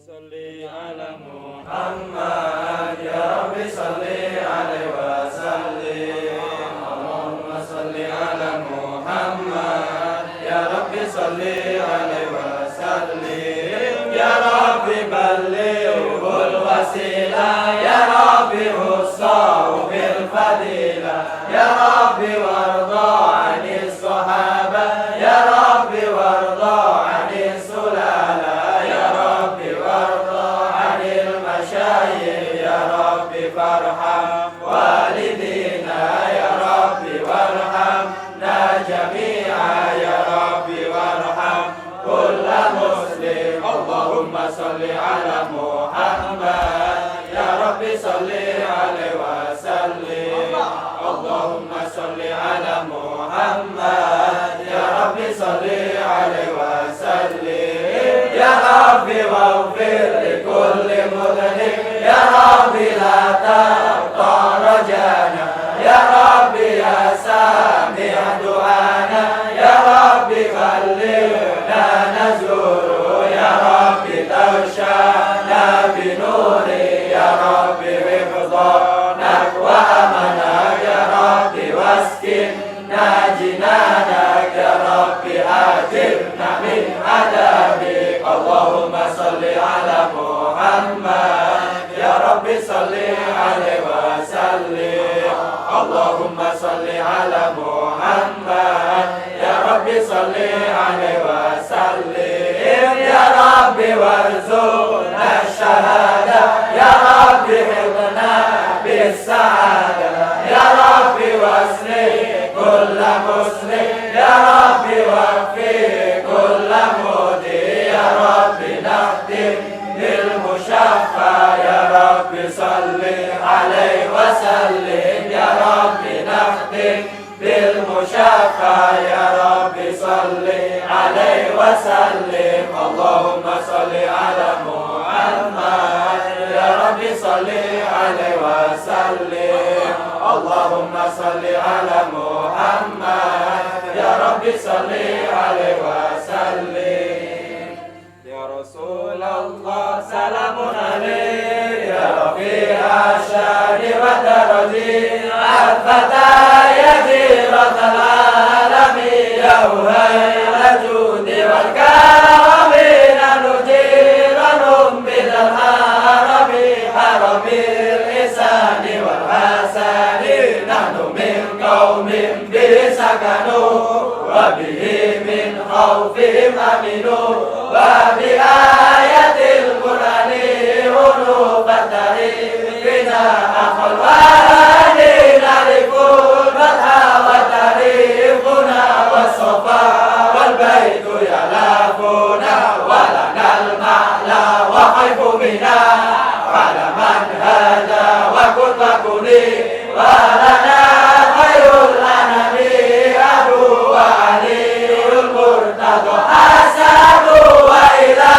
صل على محمد يا رب صل عليه وسلم اللهم صل على محمد يا رب صل عليه وسلم يا رب بلغه الوسيلة يا رب وصاه بالفضيلة يا رب وارضى عن الصحابة يا رب وارضى عن السلالة يا رب وارضى عن المشايخ يا رب فارحم والدينا يا رب وارحمنا جميعا يا رب وارحم كل مسلم اللهم صل على محمد يا رب صل عليه وسلم اللهم صل على محمد يا رب صل عليه وسلم يا رب واغفر لكل مذنب يا رب لا تقطع رجانا يا رب يا سامع دعانا يا رب خلينا نزور يا رب تغشانا بنوري يا رب حفظناك وأمنك يا رب واسكننا جنانك يا رب أجرنا من عذابك اللهم صل على محمد يا رب صل عليه وسلم اللهم صل على محمد يا رب صل عليه وسلم يا رب وارزقنا الشهادة يا رب حفظنا بالسعادة يا رب واسلم كل مسلم يا رب وفي كل مودي يا رب نختم بالمشفى يا رب صل عليه وسلم يا رب نختم بالمشفى يا رب صل عليه وسلم اللهم صل على محمد يا رب صل عليه وسلم اللهم صل على محمد يا رب صل عليه وسلم يا رسول الله سلام عليك يا رفيع الشان والدرجين الفتى يا جيرة العالم يا وهيل الجود والكرم نجيرهم بالهرم حرم الإحسان والحسن نحن من قوم به سكنوا وبه من خوفهم أمنوا وبآية القرآن هنوا فتحينا أخو الوالد نعرف الفتح وتعريفنا والصفا والبيت يلافنا ولنا المعلى وخيف بنا على من هذا وكن وكني ولنا خير الأنام أبو وعلي المرتضى حسن وإلى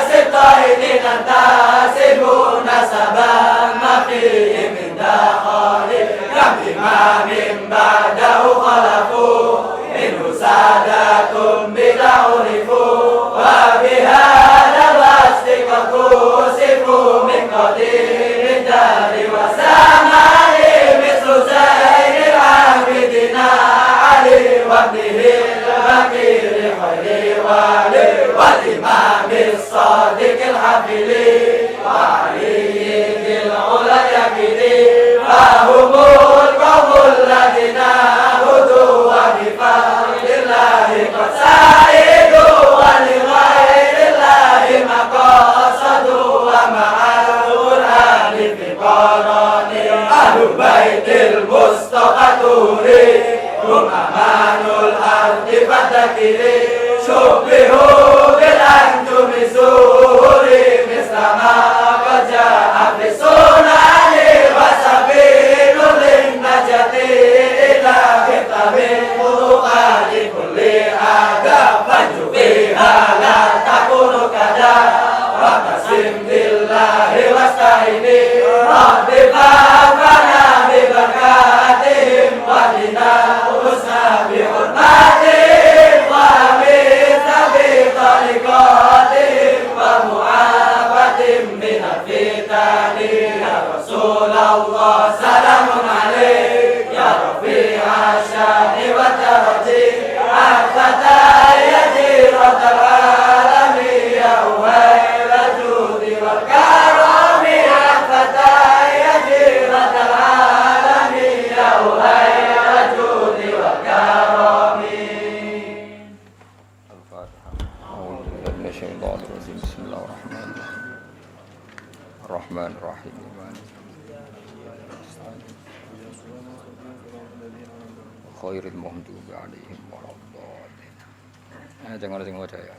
ستين ننتسب نسبا ما فيه من دخل كم إمام بعده خلفوا منه سادات بلا عرفوا وبهذا الوصف قد توصفوا من قديم الدار وزمان مثل زين العابدين علي وابنه البكير خير والي والإمام الصادق الحفل وعلي ذي العلا يكفي فهم القوم الذين هدوا وبفضل الله قد سعدوا ولغير الله ما قصدوا ومع القرآن في قران أهل بيت المصطفى توري هم أمان الأرض فذكري شبهوا بالأنجم سوري مثل ما قد جاء في السنن وسبيل للنجاة إلى كتاب القرآن كل آداب فانجو فيها لا تكون كذا واقسم بالله واستعيني رب فاغفرنا ببركاتهم ودنا الحسنى بحرماتهم وامن بطريقاتهم ومعافاتهم خير الجود والكرم. الفاتحة. أعوذ بالله من الشيطان الرجيم. بسم الله الرحمن الرحيم. خير المغضوب عليهم ولا الضالين. Jangan sing waca ya.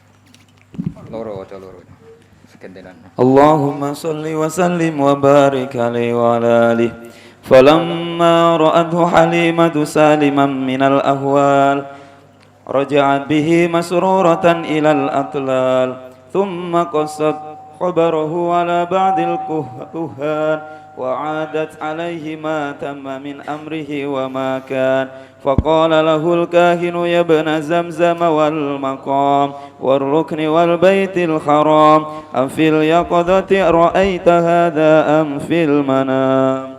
Loro waca loro. Sekendenan. اللهم صل وسلم وبارك عليه وعلى آله فلما رأته حليمة سالما من الأهوال رجعت به مسرورة إلى الأطلال ثم قصت خبره على بعض الكهان وعادت عليه ما تم من أمره وما كان فقال له الكاهن يا ابن زمزم والمقام والركن والبيت الحرام أفي اليقظة رأيت هذا أم في المنام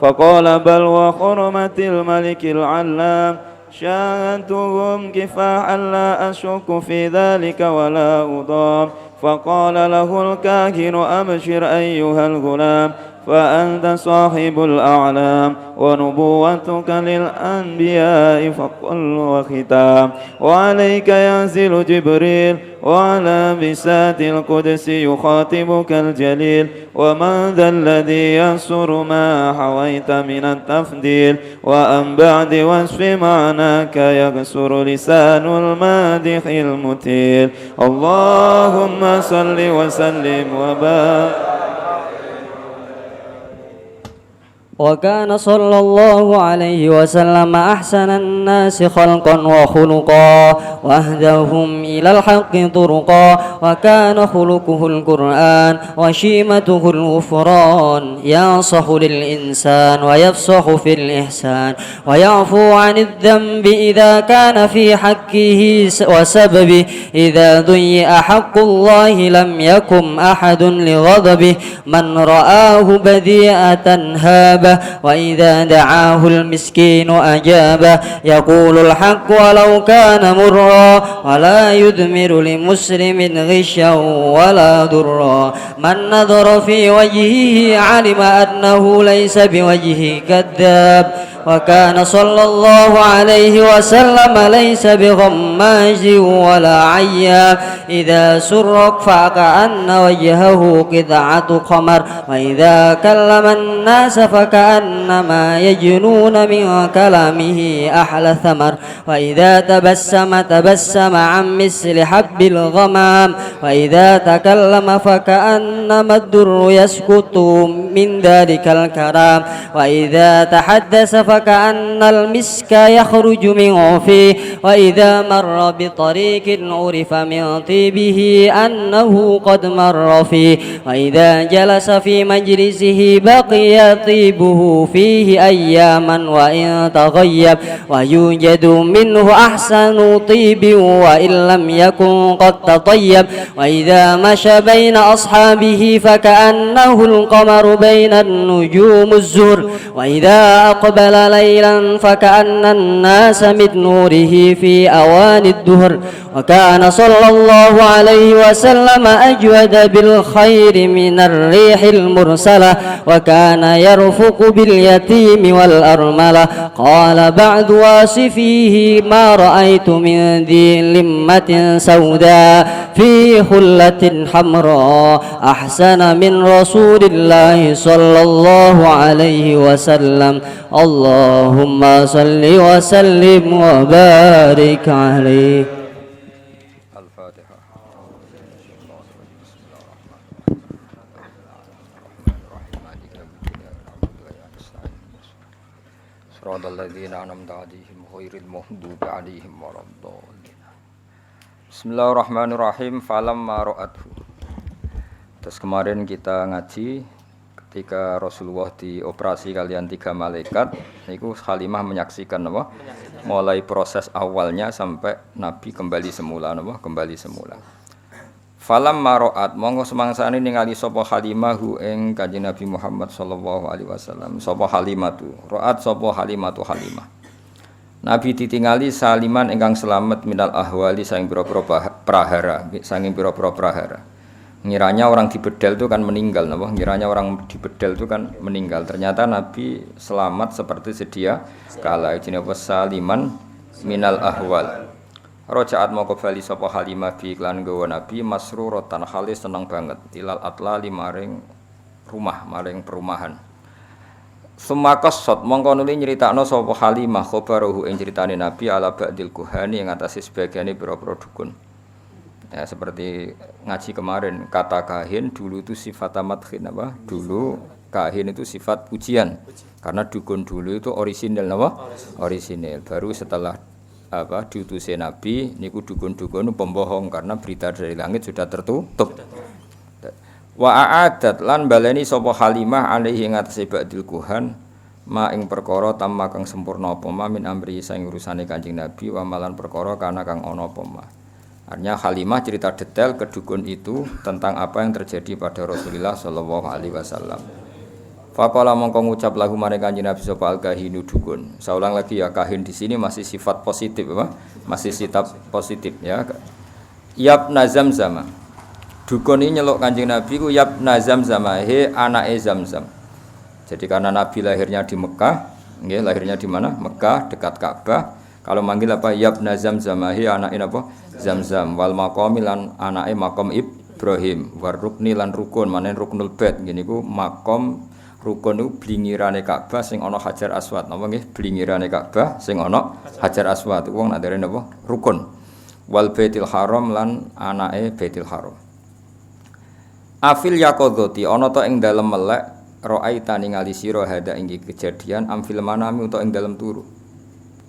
فقال بل وحرمة الملك العلام شاهدتهم كفاحا لا أشك في ذلك ولا أضام فقال له الكاهن أبشر أيها الغلام فأنت صاحب الأعلام ونبوتك للأنبياء فقل وختام وعليك ينزل جبريل وعلى بساط القدس يخاطبك الجليل ومن ذا الذي ينصر ما حويت من التفضيل وأن بعد وصف معناك يكسر لسان المادح المتيل اللهم صل وسلم وبارك. وكان صلى الله عليه وسلم أحسن الناس خلقا وخلقا وأهداهم إلى الحق طرقا وكان خلقه القرآن وشيمته الغفران ينصح للإنسان ويفصح في الإحسان ويعفو عن الذنب إذا كان في حقه وسببه إذا ضيع حق الله لم يكن أحد لغضبه من رآه بديئة هابه وإذا دعاه المسكين أجابه يقول الحق ولو كان مرا ولا يدمر لمسلم غشا ولا ضرا من نظر في وجهه علم أنه ليس بوجهه كذاب وكان صلى الله عليه وسلم ليس بغماز ولا عياب إذا سرق فكأن وجهه قطعة قمر وإذا كلم الناس فكأنما يجنون من كلامه أحلى ثمر وإذا تبسم عن مثل حب الغمام وإذا تكلم فكأنما الدر يسكت من ذلك الكلام وإذا تحدث فكأن المسك يخرج من فيه وإذا مر بطريق عرف من طيبه أنه قد مر فيه وإذا جلس في مجلسه بقي طيبه فيه أياما وإن تغيب ويوجد منه أحسن طيب وإن لم يكن قد تطيب وإذا مشى بين أصحابه فكأنه القمر بين النجوم الزهر وإذا أقبل ليلا فكأن الناس من نوره في أوان الدهر وكان صلى الله عليه وسلم أجود بالخير من الريح المرسلة وكان يرفق باليتيم والأرملة قال بعد واصفيه ما رأيت من ذي لمة سوداء في خلة حمراء أحسن من رسول الله صلى الله عليه وسلم اللهم صل وسلم وبارك عليه. الفاتحة. صراط الذين أنعمت عليهم غير المغضوب عليهم ولا الضالين. Bismillahirrahmanirrahim. Falamma ra'athu. Terus kemarin kita ngaji ketika Rasulullah dioperasi kalian 3 malaikat, niku Halimah menyaksikan apa? Mulai proses awalnya sampai Nabi kembali semula apa? Kembali semula. Falamma ra'at monggo semangsane ningali sapa Halimah ing Kanjeng Nabi Muhammad sallallahu alaihi wasallam. Sapa Halimatu? Ra'at sapa Halimatu Halimah. Nabi ditingali saliman ingkang selamat minal ahwali saking pira-pira prahara, saking pira-pira prahara. Ngiranya orang di bedel itu kan meninggal, napa? Ngiranya orang di bedel itu kan meninggal. Ternyata Nabi selamat seperti sedia kala jenenge apa saliman minal ahwal. Rojaat moko bali sapa Halimah bi iklan gawa Nabi masruratan halis seneng banget ilal atlali maring rumah maring perumahan. Sumakas sot mongko nuli nyritakno sapa Halimah khabaruhu ing critane Nabi ala ba'dil kuhani ing atase sebagiane pira-pira dukun. Ya seperti ngaji kemarin kata kahin dulu itu sifat madhin apa? Dulu kahin itu sifat pujian. Karena dukun dulu itu orisinil apa? Orisinil. Baru setelah apa diutusnya Nabi niku dukun-dukun pembohong karena berita dari langit sudah tertutup. Wa a'adat lan baleni sapa Halimah alaihi ing atase ba'dil kuhan ma ing perkara tamma kang sempurna apa ma min amri saing urusane Kanjeng Nabi wa malan perkara kana kang ana apa ma. Artinya Halimah cerita detail ke dukun itu tentang apa yang terjadi pada Rasulullah sallallahu alaihi wasallam. Faqala mongko ngucap lagu marang Kanjeng Nabi sapa al-kahinu dukun. Saya ulang lagi ya, kahin di sini masih sifat positif apa? Masih sifat positif ya. Yabna Zamzam. Dukun ini nyeluk Kanjeng Nabi ku Yabna Zamzam, he anake Zamzam. Jadi karena Nabi lahirnya di Mekah, nggih lahirnya di mana? Mekah dekat Ka'bah. Kalau manggil apa Yabna Zamzam, he anake napa? Zamzam wal maqami lan anake maqam Ibrahim, war rukni lan rukun, manen ruknul bait ngene iku maqam rukun itu blingirane Ka'bah sing ana Hajar Aswad. Napa nggih? Blingirane Ka'bah sing ana Hajar Aswad. Wong nak derene napa? Rukun. Wal Baitul Haram lan anake Baitul Haram. Afil yaqadzati ana ta ing dalem melek ra'aita ningali sira hada ing kejadian amfil manami utawa ing dalem turu.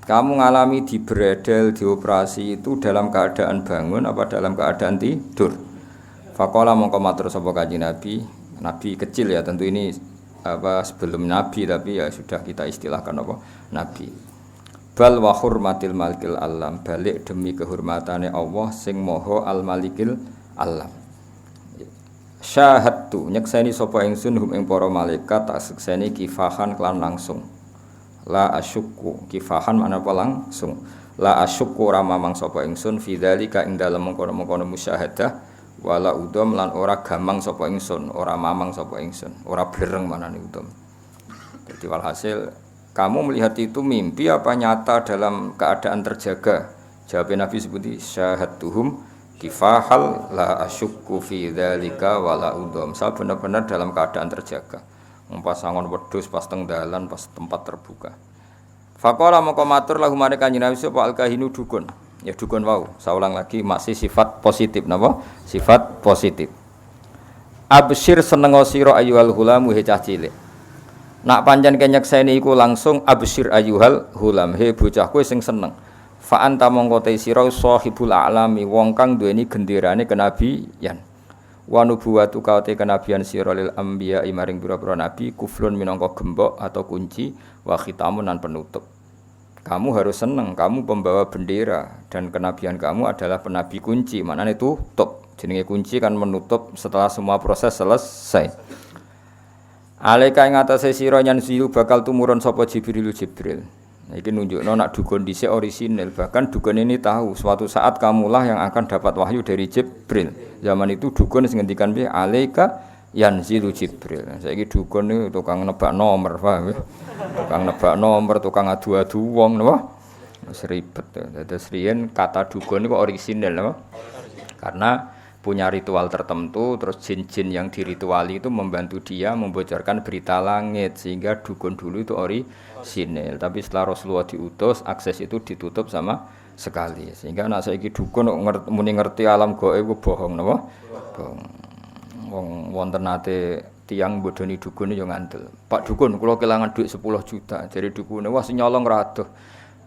Kamu ngalami dibredel, dioperasi itu dalam keadaan bangun apa dalam keadaan tidur? Faqala mongko matur sapa Kanjeng Nabi, Nabi kecil ya tentu ini apa sebelum Nabi tapi ya sudah kita istilahkan apa Nabi. Bal wa hurmatil malikil alam, balik demi kehormatane Allah sing Maha al malikil alam. Syahadtu nyekseni sapa ingsun hum ing para malaikat tak sekseni kifahan kelan langsung. La asyukku kifahan makna apa langsung. La asyukku ramamang sapa ingsun fi dzalika ing dalem mengkono-mengkono musyahadah wala udom lan ora gamang sapa ingsun, ora mamang sapa ingsun, ora blereng manane udom. Jadi walhasil kamu melihat itu mimpi apa nyata dalam keadaan terjaga? Jawab Nabi seperti syahadtuhum kifahal la asyukku fi dzalika wala udom. Saya benar-benar dalam keadaan terjaga. Pasangan wedhus pas teng dalan pas tempat terbuka. Faqala moko matur lahu marang Kanjeng Nabi sapa al-kahinu dukun. Ya dukun wau. Saya ulang lagi masih sifat positif napa? Sifat positif. Absyir seneng sira ayyuhal hulamu he cah cilik. Nak pancen kenyekseni iku langsung absyir ayyuhal hulam he bocah kowe sing seneng. Fa anta mongko te sira sahibul a'lami wong kang duweni genderane kenabian. Wa nubuwatu kaute kenabian sira lil anbiya maring pira-pira nabi kuflun minangka gembok atau kunci wa khitamun lan penutup. Kamu harus senang, kamu pembawa bendera dan kenabian kamu adalah penabi kunci. Maknane tutup. Jenenge kunci kan menutup setelah semua proses selesai. Alaika ing atase sira nyanzilu bakal tumurun sapa Jibril. Nah, iki nunjukno nak dukun dhisik orisinil. Bahkan dukun ini tahu suatu saat kamulah yang akan dapat wahyu dari Jibril. Zaman itu dukun sing ngendikan piye? Alaika yanzilu Jibril. Saiki dukun niku tukang nebak nomor, paham ya? Tukang nebak nomor, tukang adu-adu wong napa? Wis ribet. Dados riyen kata dukun niku orisinil napa? Karena punya ritual tertentu, terus jin-jin yang dirituali itu membantu dia membocorkan berita langit sehingga dukun dulu itu orisinil. Tapi setelah Rasulullah diutus, akses itu ditutup sama sekali. Sehingga anak saiki dukun muni ngerti alam gaib ku bohong napa? Bohong. Wong wonten nate tiyang bodoni dukun yo ngandel. Pak dukun, kula kelangan duit 10 juta. Jadi dukune wah sing nyolong ra adoh.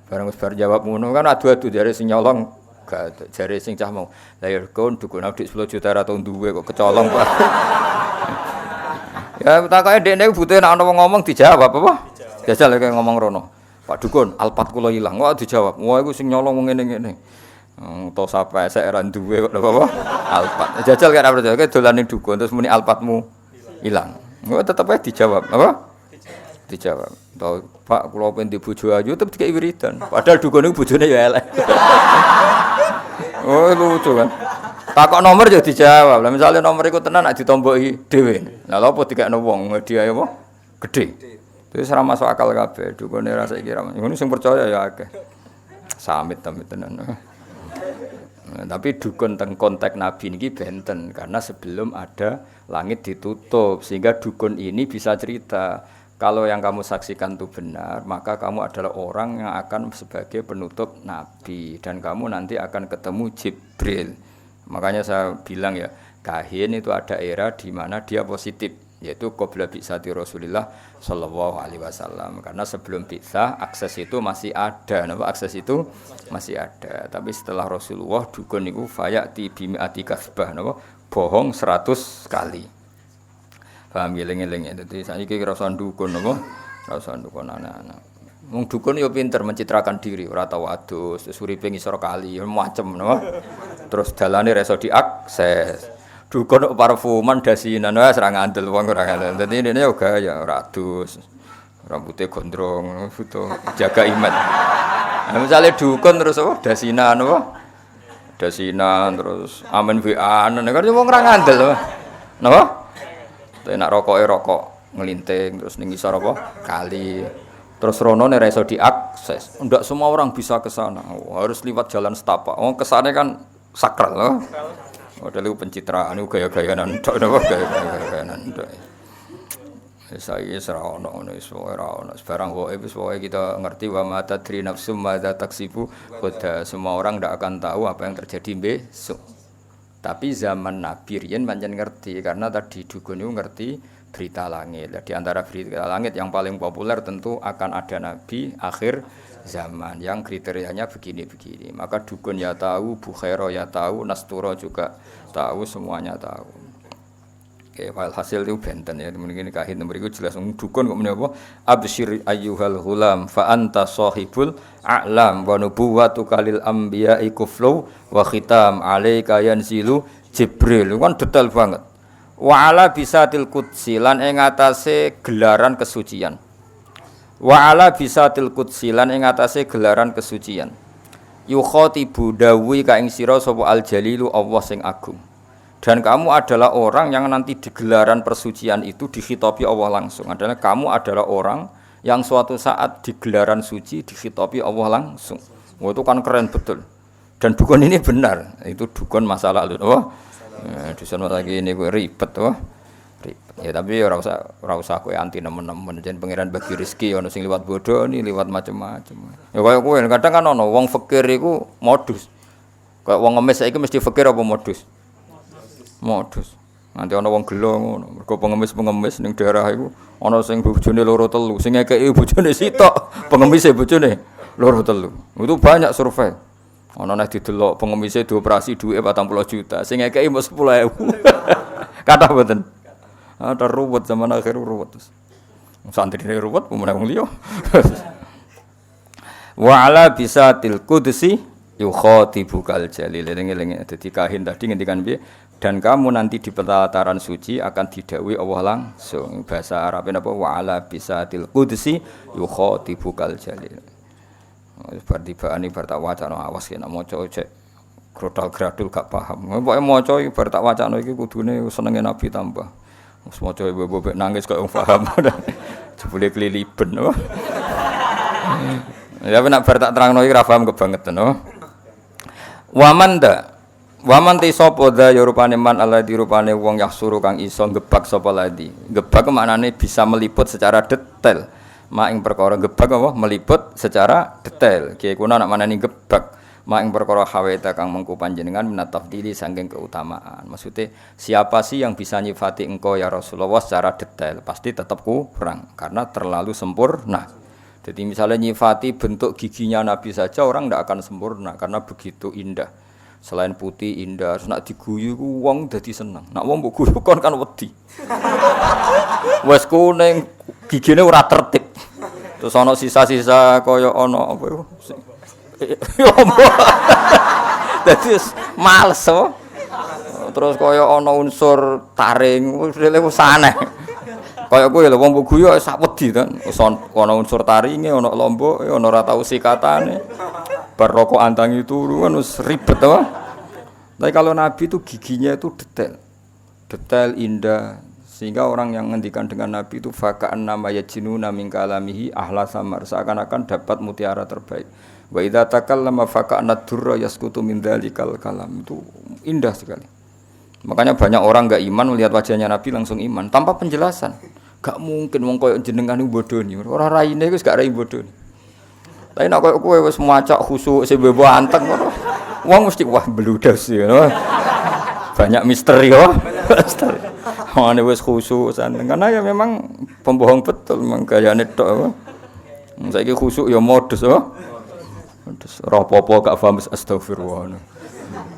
Bareng wis bar jawab ngono kan adu-adu jare sing nyolong gak jare sing cah mau. Lah ya kon dukun duit 10 juta ra tau duwe kok kecolong Pak. Ya takoke dekne butuh nek ana wong ngomong dijawab apa? Jajal kaya ngomong rono. Pak dukun, alpat kula ilang. Kok dijawab. Wah iku sing nyolong wong ngene-ngene. To sapa esek ra duwe kok apa? Alpat. Jajal kan ora percaya dolane dukun terus muni alpatmu ilang. Kok tetep ae dijawab, apa? Dijawab. To Pak kula pengen di bojo ayu tetep dikek wiridan. Padahal dukun iku bojone ya elek. Oh lucu kan. Takok nomor yo dijawab. Lah misale nomor iku tenan nek ditomboki dhewe. Lah lha apa dikekno wong hadiah apa? Gedhe. Terus ora masuk akal kabeh. Dukune ra saiki ra. Ngono sing percaya ya akeh. Samit-samit tenan. Tapi dukun teng konteks Nabi niki benten karena sebelum ada langit ditutup sehingga dukun ini bisa cerita kalau yang kamu saksikan itu benar maka kamu adalah orang yang akan sebagai penutup Nabi dan kamu nanti akan ketemu Jibril. Makanya saya bilang ya kahin itu ada era di mana dia positif yaitu qabla bi'tsati Rasulillah sallallahu alaihi wasallam karena sebelum bi'tsah akses itu masih ada akses itu masih ada tapi setelah Rasulullah dukun niku fayati bimi'ati kasbah bohong 100 kali paham eling-eling dadi saiki ora usah dukun ora usah dukun anak-anak wong dukun yo pinter mencitrakan diri ora tau adus terus uripe ngisor kali macem terus dalane reso diakses dukun parfuman dasinan wis ora ngandel wong ora ngandel. Dadi ini yo gaya radus. Rambutnya gondrong, foto jaga iman. Nah, misalnya dukun terus apa dasinan apa? Dasinan terus amen WA-an nek wong ora ngandel. Napa? Nek rokoke rokok ngelinting terus ning isor apa? Kali. Terus rono nek iso diakses. Ndak semua orang bisa ke sana. Harus lewat jalan setapak. Wong kesane kan sakral loh. Model itu pencitraan itu gaya-gayaan ndak napa gaya-gayaan ndak. Saya serono ngono iso ora ono barang wae wis wae kita ngerti wa ma tadri nafsum madza taksibu qad semua orang ndak akan tahu apa yang terjadi besok. Tapi zaman Nabi riyen pancen ngerti karena tadi dukun itu ngerti berita langit. Di antara berita langit yang paling populer tentu akan ada nabi akhir zaman yang kriterianya begini-begini. Maka dukun ya tahu, Bukhaira ya tahu, Nasturo juga tahu, semuanya tahu. Oke, hasil itu benten ya. Mungkin kahin nomor itu jelas dukun kok menapa? Absyir ayyuhal ghulam fa anta sahibul a'lam wa nubuwwatuka lil anbiya'i kuflu wa khitam alayka yanzilu Jibril. Kan detail banget. Wa ala bisatil qudsi lan ing atase gelaran kesucian. Wa ala bisatil qudsi lan ing atase gelaran kesucian. Yukhatibu dawi ka ing sira sapa al jalilu Allah sing agung. Dan kamu adalah orang yang nanti di gelaran persucian itu dikhitabi Allah langsung. Adalah kamu adalah orang yang suatu saat di gelaran suci dikhitabi Allah langsung. Wah, itu kan keren betul. Dan dukun ini benar. Itu dukun masa lalu. Wah, dusun lagi ini ribet wah. Ya tapi ora usah kowe anti nemen-nemen jen pangeran bagi rezeki ono sing liwat bodoh ni liwat macam-macam. Ya kaya kowe kadang kan ono wong fakir iku modus. Kayak wong ngemis saiki mesti fakir apa modus? Modus. Nanti ana wong gelo ngono. Mergo pengemis ning daerah iku ana sing bojone loro telu, sing ngekeki bojone sitok, pengemise bojone loro telu. Itu banyak survei. Ana nek didelok pengemise dioperasi duwe 40 juta, sing ngekeki mung 10.000. Kathah mboten. Ada ruwet zaman akhir ruwet terus. Santri ruwet pemenang wong liya. Wa ala bisatil qudsi yukhatibukal jalil. Eling-eling dadi kahin tadi ngendikan piye? Dan kamu nanti di pelataran suci akan didhawuhi Allah langsung. Bahasa Arabnya apa? Wa ala bisatil qudsi yukhatibukal jalil. Bar tibaane bar tak wacana awas nek maca cek grodal-gradul gak paham. Pokoke maca iki bar tak wacana iki kudune senenge Nabi tambah. Wis maca bebek nangis kok wong paham. Jebule keliliben. Ya nek bar tak terangno iki ra paham kebangetan. Waman te sapa da ya rupane man alladzi rupane wong yahsuru kang iso gebak sapa ladi. Gebak maknane bisa meliput secara detail. Mak ing perkara gebak apa meliput secara detail. Kiye kuna nak manani gebak. Mak ing perkara haweta kang mengku panjenengan minat tafdili saking keutamaan. Maksudnya siapa sih yang bisa nyifati engkau ya Rasulullah secara detail? Pasti tetap kurang karena terlalu sempurna. Jadi misalnya nyifati bentuk giginya Nabi saja orang tidak akan sempurna karena begitu indah. Selain putih indah, nak diguyu ku wong dadi seneng. Nak wong mbok guyu kon kan wedi. Wes kuning gigine ora tertib. Terus ana sisa-sisa kaya ana apa iku? Yo mbok. Dadi males oh. Terus kaya ana unsur taring, wis aneh. Kaya kowe lho wong mbok guyu sak wedi kan. Wis ana unsur taringe, ana lomboke, ana ora tau sikatane. Bar rokok antangi turu kan wis ribet to. Tapi kalau Nabi itu giginya itu detail indah, sehingga orang yang ngendikan dengan Nabi itu faka'an nama yajinuna min kalamihi ahla samar, seakan-akan dapat mutiara terbaik. Wa idza takallama faka'an ad-durra yasqutu min dzalikal kalam, itu indah sekali. Makanya banyak orang enggak iman melihat wajahnya Nabi langsung iman tanpa penjelasan. Gak mungkin wong koyo jenengan iku bodoni. Ora raine wis gak rai bodoni. Tapi nek koyo kowe wis maca khusuk sing bebo anteng ngono. Wong mesti wah bludas ya. Banyak misteri yo. Ane wis khusuk santen. Karena ya memang pembohong betul memang gayane tok. Saiki khusuk ya modus oh. Modus ora apa-apa gak paham astagfirullah.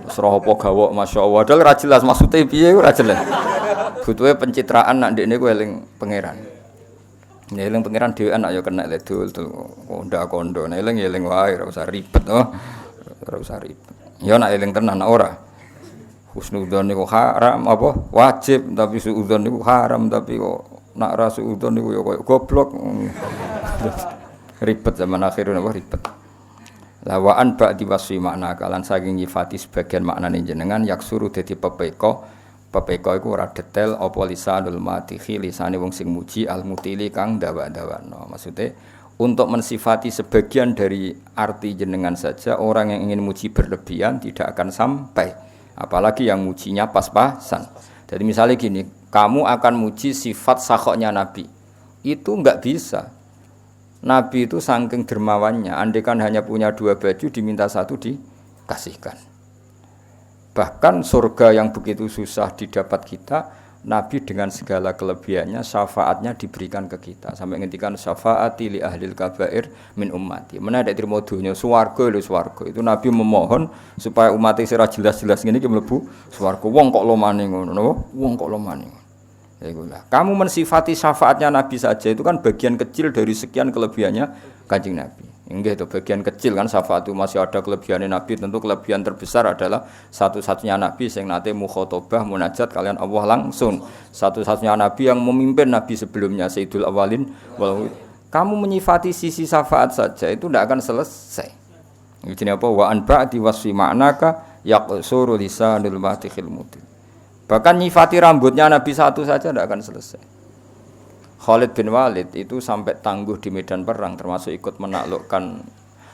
Wis ora apa gawok masyaallah. Padahal ora jelas maksude piye ora jelas. Butuhe pencitraan nak ndekne ku eling pangeran. Nek eling pangeran dhewean nak ya kena ledul konda-kondo. Nek eling wae ora usah ribet oh. Ora usah ribet. Ya nak eling tenan ora. Husnudzon niku haram apa wajib, tapi suudzon niku haram, tapi kok nak ra suudzon niku ya koyo goblok. Ribet zaman akhir napa ribet. Lawaan ba'di wasfi makna kalan saking nyifati sebagian maknane jenengan yaksuru dadi pepeko iku ora detail apa lisanul matihi lisane wong sing muji al mutili kang dawa-dawano. Maksude untuk mensifati sebagian dari arti jenengan saja orang yang ingin muji berlebihan tidak akan sampai. Apalagi yang mujinya pas-pasan. Jadi misalnya gini, kamu akan muji sifat sakhoknya Nabi. Itu enggak bisa. Nabi itu saking dermawannya, andaikan hanya punya 2 baju diminta 1 dikasihkan. Bahkan surga yang begitu susah didapat kita, Nabi dengan segala kelebihannya syafaatnya diberikan ke kita. Sampai ngendikan syafaati li ahlil kabair min ummati. Mana ada terima dunya swarga lho swarga. Itu Nabi memohon supaya umat sira jelas-jelas ngene iki mlebu swarga. Wong kok lomane ngono napa? Wong kok lomane. Ya itulah. Kamu mensifati syafaatnya Nabi saja itu kan bagian kecil dari sekian kelebihannya Kanjeng Nabi. Nggih itu bagian kecil kan syafaat itu masih ada kelebihannya Nabi, tentu kelebihan terbesar adalah satu-satunya Nabi yang nate mukhatabah munajat kalian Allah langsung. Satu-satunya Nabi yang memimpin Nabi sebelumnya Sayyidul Awalin wal kamu menyifati sisi syafaat saja itu tidak akan selesai. Ini apa wa an ba'di wasfi ma'naka yaqsuru lisanul matihil mutil. Bahkan nyifati rambutnya Nabi satu saja tidak akan selesai. Khalid bin Walid itu sampai tangguh di medan perang termasuk ikut menaklukkan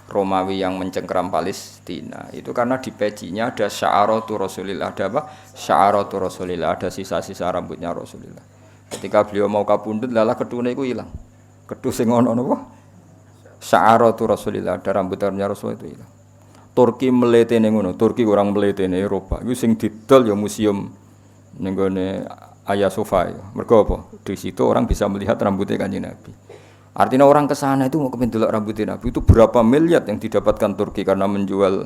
Romawi yang mencengkeram Palestina. Itu karena di pecinya ada sya'aratu Rasulillah, ada apa? Sya'aratu Rasulillah, ada sisa-sisa rambutnya Rasulillah. Ketika beliau mau kapundhut lalah ketune iku ilang. Kethu sing ono napa? Sya'aratu Rasulillah, ada rambut-rambutnya Rasul itu ilang. Turki meletene ngono, Turki kurang meletene Eropa. Iku sing didol ya museum ning gone Hagia Sophia. Mergo apa? Di situ orang bisa melihat rambutnya Kanjeng Nabi. Artinya orang ke sana itu mau kepen delok rambutnya Nabi itu berapa miliar yang didapatkan Turki karena menjual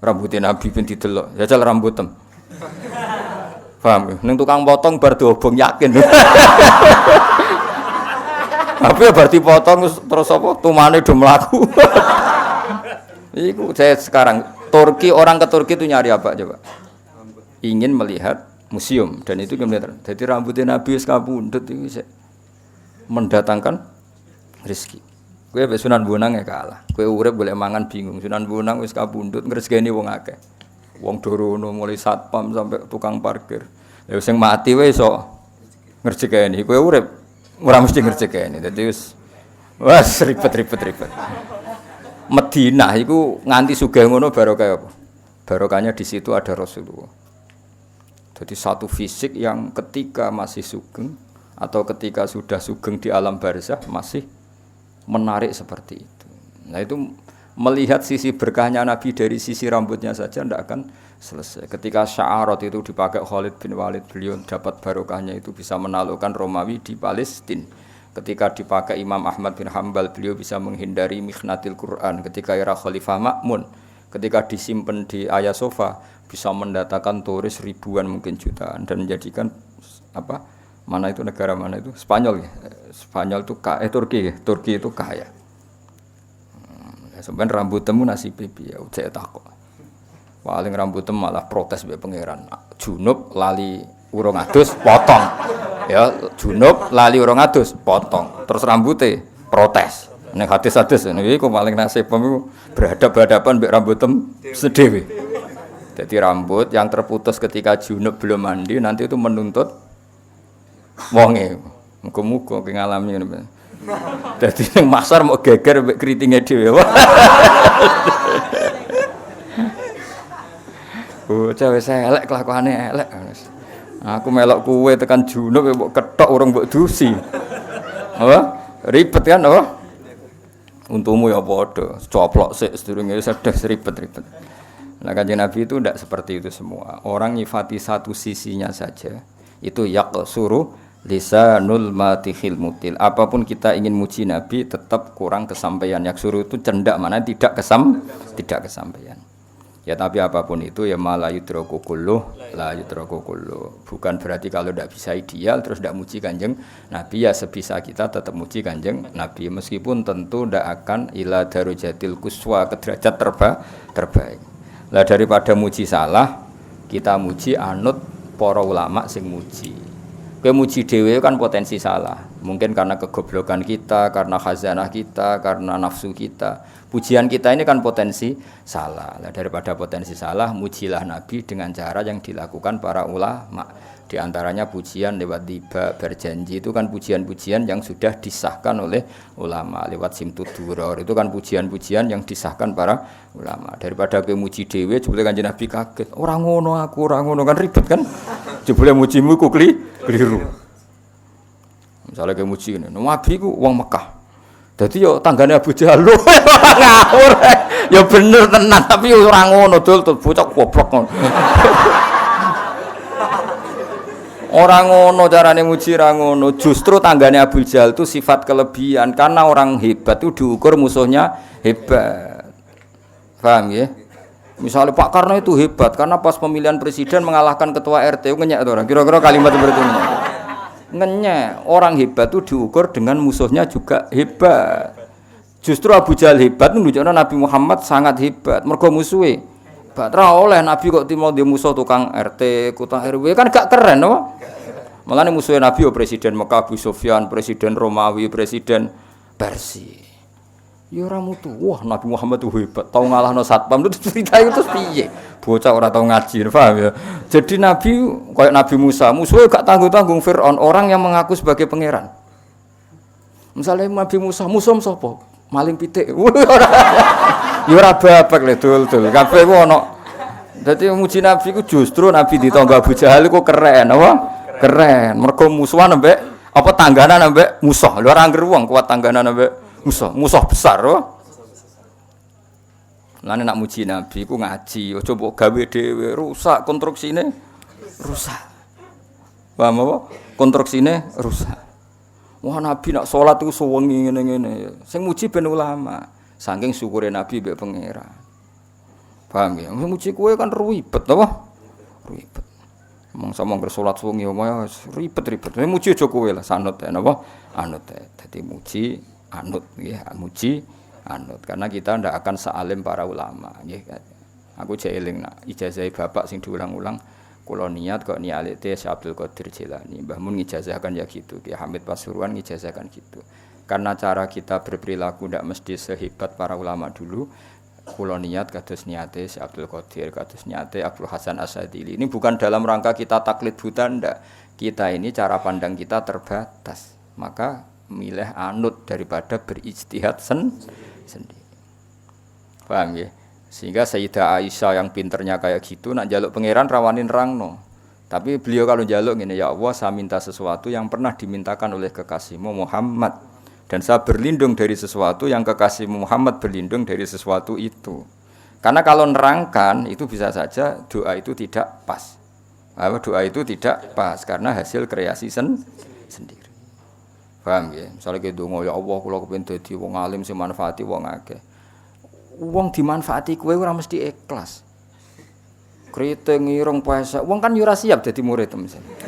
rambutnya Nabi ben didelok. Jajal rambutem. Paham? Ning tukang potong bar diobong yakin. Tapi ya berarti potong terus apa? Tumane do mlaku. Iku saya sekarang Turki orang ke Turki itu nyari apa coba? Ingin melihat museum dan itu kemudian jadi rambutnya Nabi wis kabundut itu mendatangkan rezeki. Kowe wis Sunan Bonang ya kalah. Kowe urip golek mangan bingung. Sunan Bonang wis kabundut ngrezekeni wong akeh. Wong dorono mulai satpam sampai tukang parkir. Lha sing mati wae iso ngrezekeni. Kowe urip ora mesti ngrezekeni. Dadi wis ribet. Madinah iku nganti sugih ngono barokah apa? Barokahnya di situ ada Rasulullah. Jadi satu fisik yang ketika masih sugeng atau ketika sudah sugeng di alam barzakh masih menarik seperti itu. Nah itu melihat sisi berkahnya Nabi dari sisi rambutnya saja tidak akan selesai. Ketika sya'arat itu dipakai Khalid bin Walid, beliau dapat barokahnya itu bisa menaklukkan Romawi di Palestina. Ketika dipakai Imam Ahmad bin Hanbal, beliau bisa menghindari mikhnatil Quran. Ketika era Khalifah Ma'mun, ketika disimpan di Hagia Sophia, bisa mendatangkan turis ribuan mungkin jutaan dan menjadikan apa mana itu negara mana itu Spanyol ya Spanyol itu Turki itu kaya. Sebenarnya rambut temu nasib piye ya saya takut. Paling rambut temu malah protes be pangeran. Junub lali urung adus potong. Ya junub lali urung adus potong. Terus rambutnya protes. Nek hadis-hadis niku paling nasib iku berhadapan mbek rambut temu sedewe. Jadi rambut yang terputus ketika junub belum mandi nanti itu menuntut wonge. Muga-muga ki ngalami ngono. Dadi ning masar mau geger mbek kritinge dhewe. Bocah wis elek kelakuane elek. Aku melok kuwe tekan junub mbok kethok urung mbok dusi. Apa? Ribet kan apa? Untumu ya padha, coplok sik sedurunge sedes ribet-ribet. Nah, Kanjeng Nabi itu tidak seperti itu semua. Orang nyifati satu sisinya saja. Itu yaqsuru lisanul matihil mutil. Apapun kita ingin muji Nabi tetap kurang kesampaian. Yaqsuru itu cendak mana tidak kesampaian. Ya tapi apapun itu ya mala yudraku kulluh la yudraku kulluh. Bukan berarti kalau tidak bisa ideal terus tidak muji Kanjeng Nabi, ya sebisa kita tetap muji Kanjeng Nabi meskipun tentu tidak akan ila darujatil kuswa ke derajat terbaik. Lah daripada muji salah, kita muji anut para ulama sing muji. Kowe muji dhewe kan potensi salah. Mungkin karena kegoblokan kita, karena khazanah kita, karena nafsu kita. Pujian kita ini kan potensi salah. Lah daripada potensi salah, mujilah Nabi dengan cara yang dilakukan para ulama. Di antaranya pujian lewat tiba berjanji itu kan pujian-pujian yang sudah disahkan oleh ulama. Lewat simtud duror itu kan pujian-pujian yang disahkan para ulama. Daripada kowe muji dhewe jebule Kanjeng Nabi kaget. Ora ngono aku, ora ngono kan ribet kan. Jebule mujimu ku keliru. Misalnya kowe muji ngene, Nabi ku wong Mekah. Dadi yo tanggane Abu Jahal lho. Ngawur. Ya bener tenan tapi ora ngono dul bocah goblok ngono. Orang ngono carane muji ra ngono. Justru tanggane Abu Jahal itu sifat kelebihan karena orang hebat itu diukur musuhnya hebat. Paham ya? Misalnya Pak Karno itu hebat karena pas pemilihan presiden mengalahkan ketua RT ngenyek to orang. Kira-kira kalimat seperti ini. Ngenyek, orang hebat itu diukur dengan musuhnya juga hebat. Justru Abu Jahal hebat menunjukkan Nabi Muhammad sangat hebat. Mergo musuhe Batra oleh Nabi kok timo dia musuh tukang RT, kota RW kan gak keren apa? Makanya musuhnya Nabi ya presiden Mekah Abu Sufyan, presiden Romawi, presiden Persia. Ya ora mutu. Wah, Nabi Muhammad itu hebat. Tahu ngalahno satpam itu cerita itu piye? Bocah ora tahu ngaji, paham ya? Jadi Nabi kayak Nabi Musa, musuhnya gak tanggung-tanggung Firaun, orang yang mengaku sebagai pangeran. Misalnya Nabi Musa, musuh sapa? Maling pitik. Ya ora babak le dul-dul. Kabeh ku ana. Dadi muji Nabi ku justru Nabi ditangga Abu Jahal ku keren apa? Keren. Mergo musuhan ambek apa tangganan ambek musuh. Lho ora angger wong kuat tangganan ambek musuh. Musuh besar apa? Lan nek muji Nabi ku ngaji, aja mbok gawe dhewe rusak konstruksine rusak. Paham apa? Konstruksine rusak. Wah Nabi nak salat iku suwengi ngene-ngene. Sing muji ben ulama. Saking syukure Nabi mbek pangeran. Paham ya? Muji kowe kan ribet apa? Ribet. Mong salat suwengi omae ribet-ribet. Muji aja kowe lah sanut ya napa? Anut. Dadi muji anut nggih, muji anut karena kita ndak akan sealim para ulama nggih. Aku jek eling nak ijazah bapak sing diulang-ulang kula niat kok nialite Syekh Abdul Qadir Jilani. Mbah Mun ngijazahkan ya gitu, Ki Hamid Pasuruan ngijazahkan gitu. Karena cara kita berperilaku tidak mesti sehebat para ulama dulu. Kula niat kados niate Syekh Abdul Qadir, kados niate Abdul Hasan Asadili. Ini bukan dalam rangka kita taklid buta ndak. Kita ini cara pandang kita terbatas. Maka milih anut daripada berijtihad sendiri. Paham ya? Sehingga Sayyidah Aisyah yang pinternya kayak gitu nak njaluk pangeran rawanin rangno. Tapi beliau kalau njaluk ngene, ya Allah saya minta sesuatu yang pernah dimintakan oleh kekasihmu Muhammad. Dan saya berlindung dari sesuatu yang kekasih Muhammad berlindung dari sesuatu itu. Karena kalau nerangkan itu bisa saja doa itu tidak pas. Doa itu tidak pas karena hasil kreasi sendiri. Paham ya? Misalnya gitu, ya Allah kula kepengin dadi wong alim sing manfaati wong akeh. Wong dimanfaati kowe ora mesti ikhlas. Kriting ireng puasa. Wong kan yo ora siap dadi murid misalnya.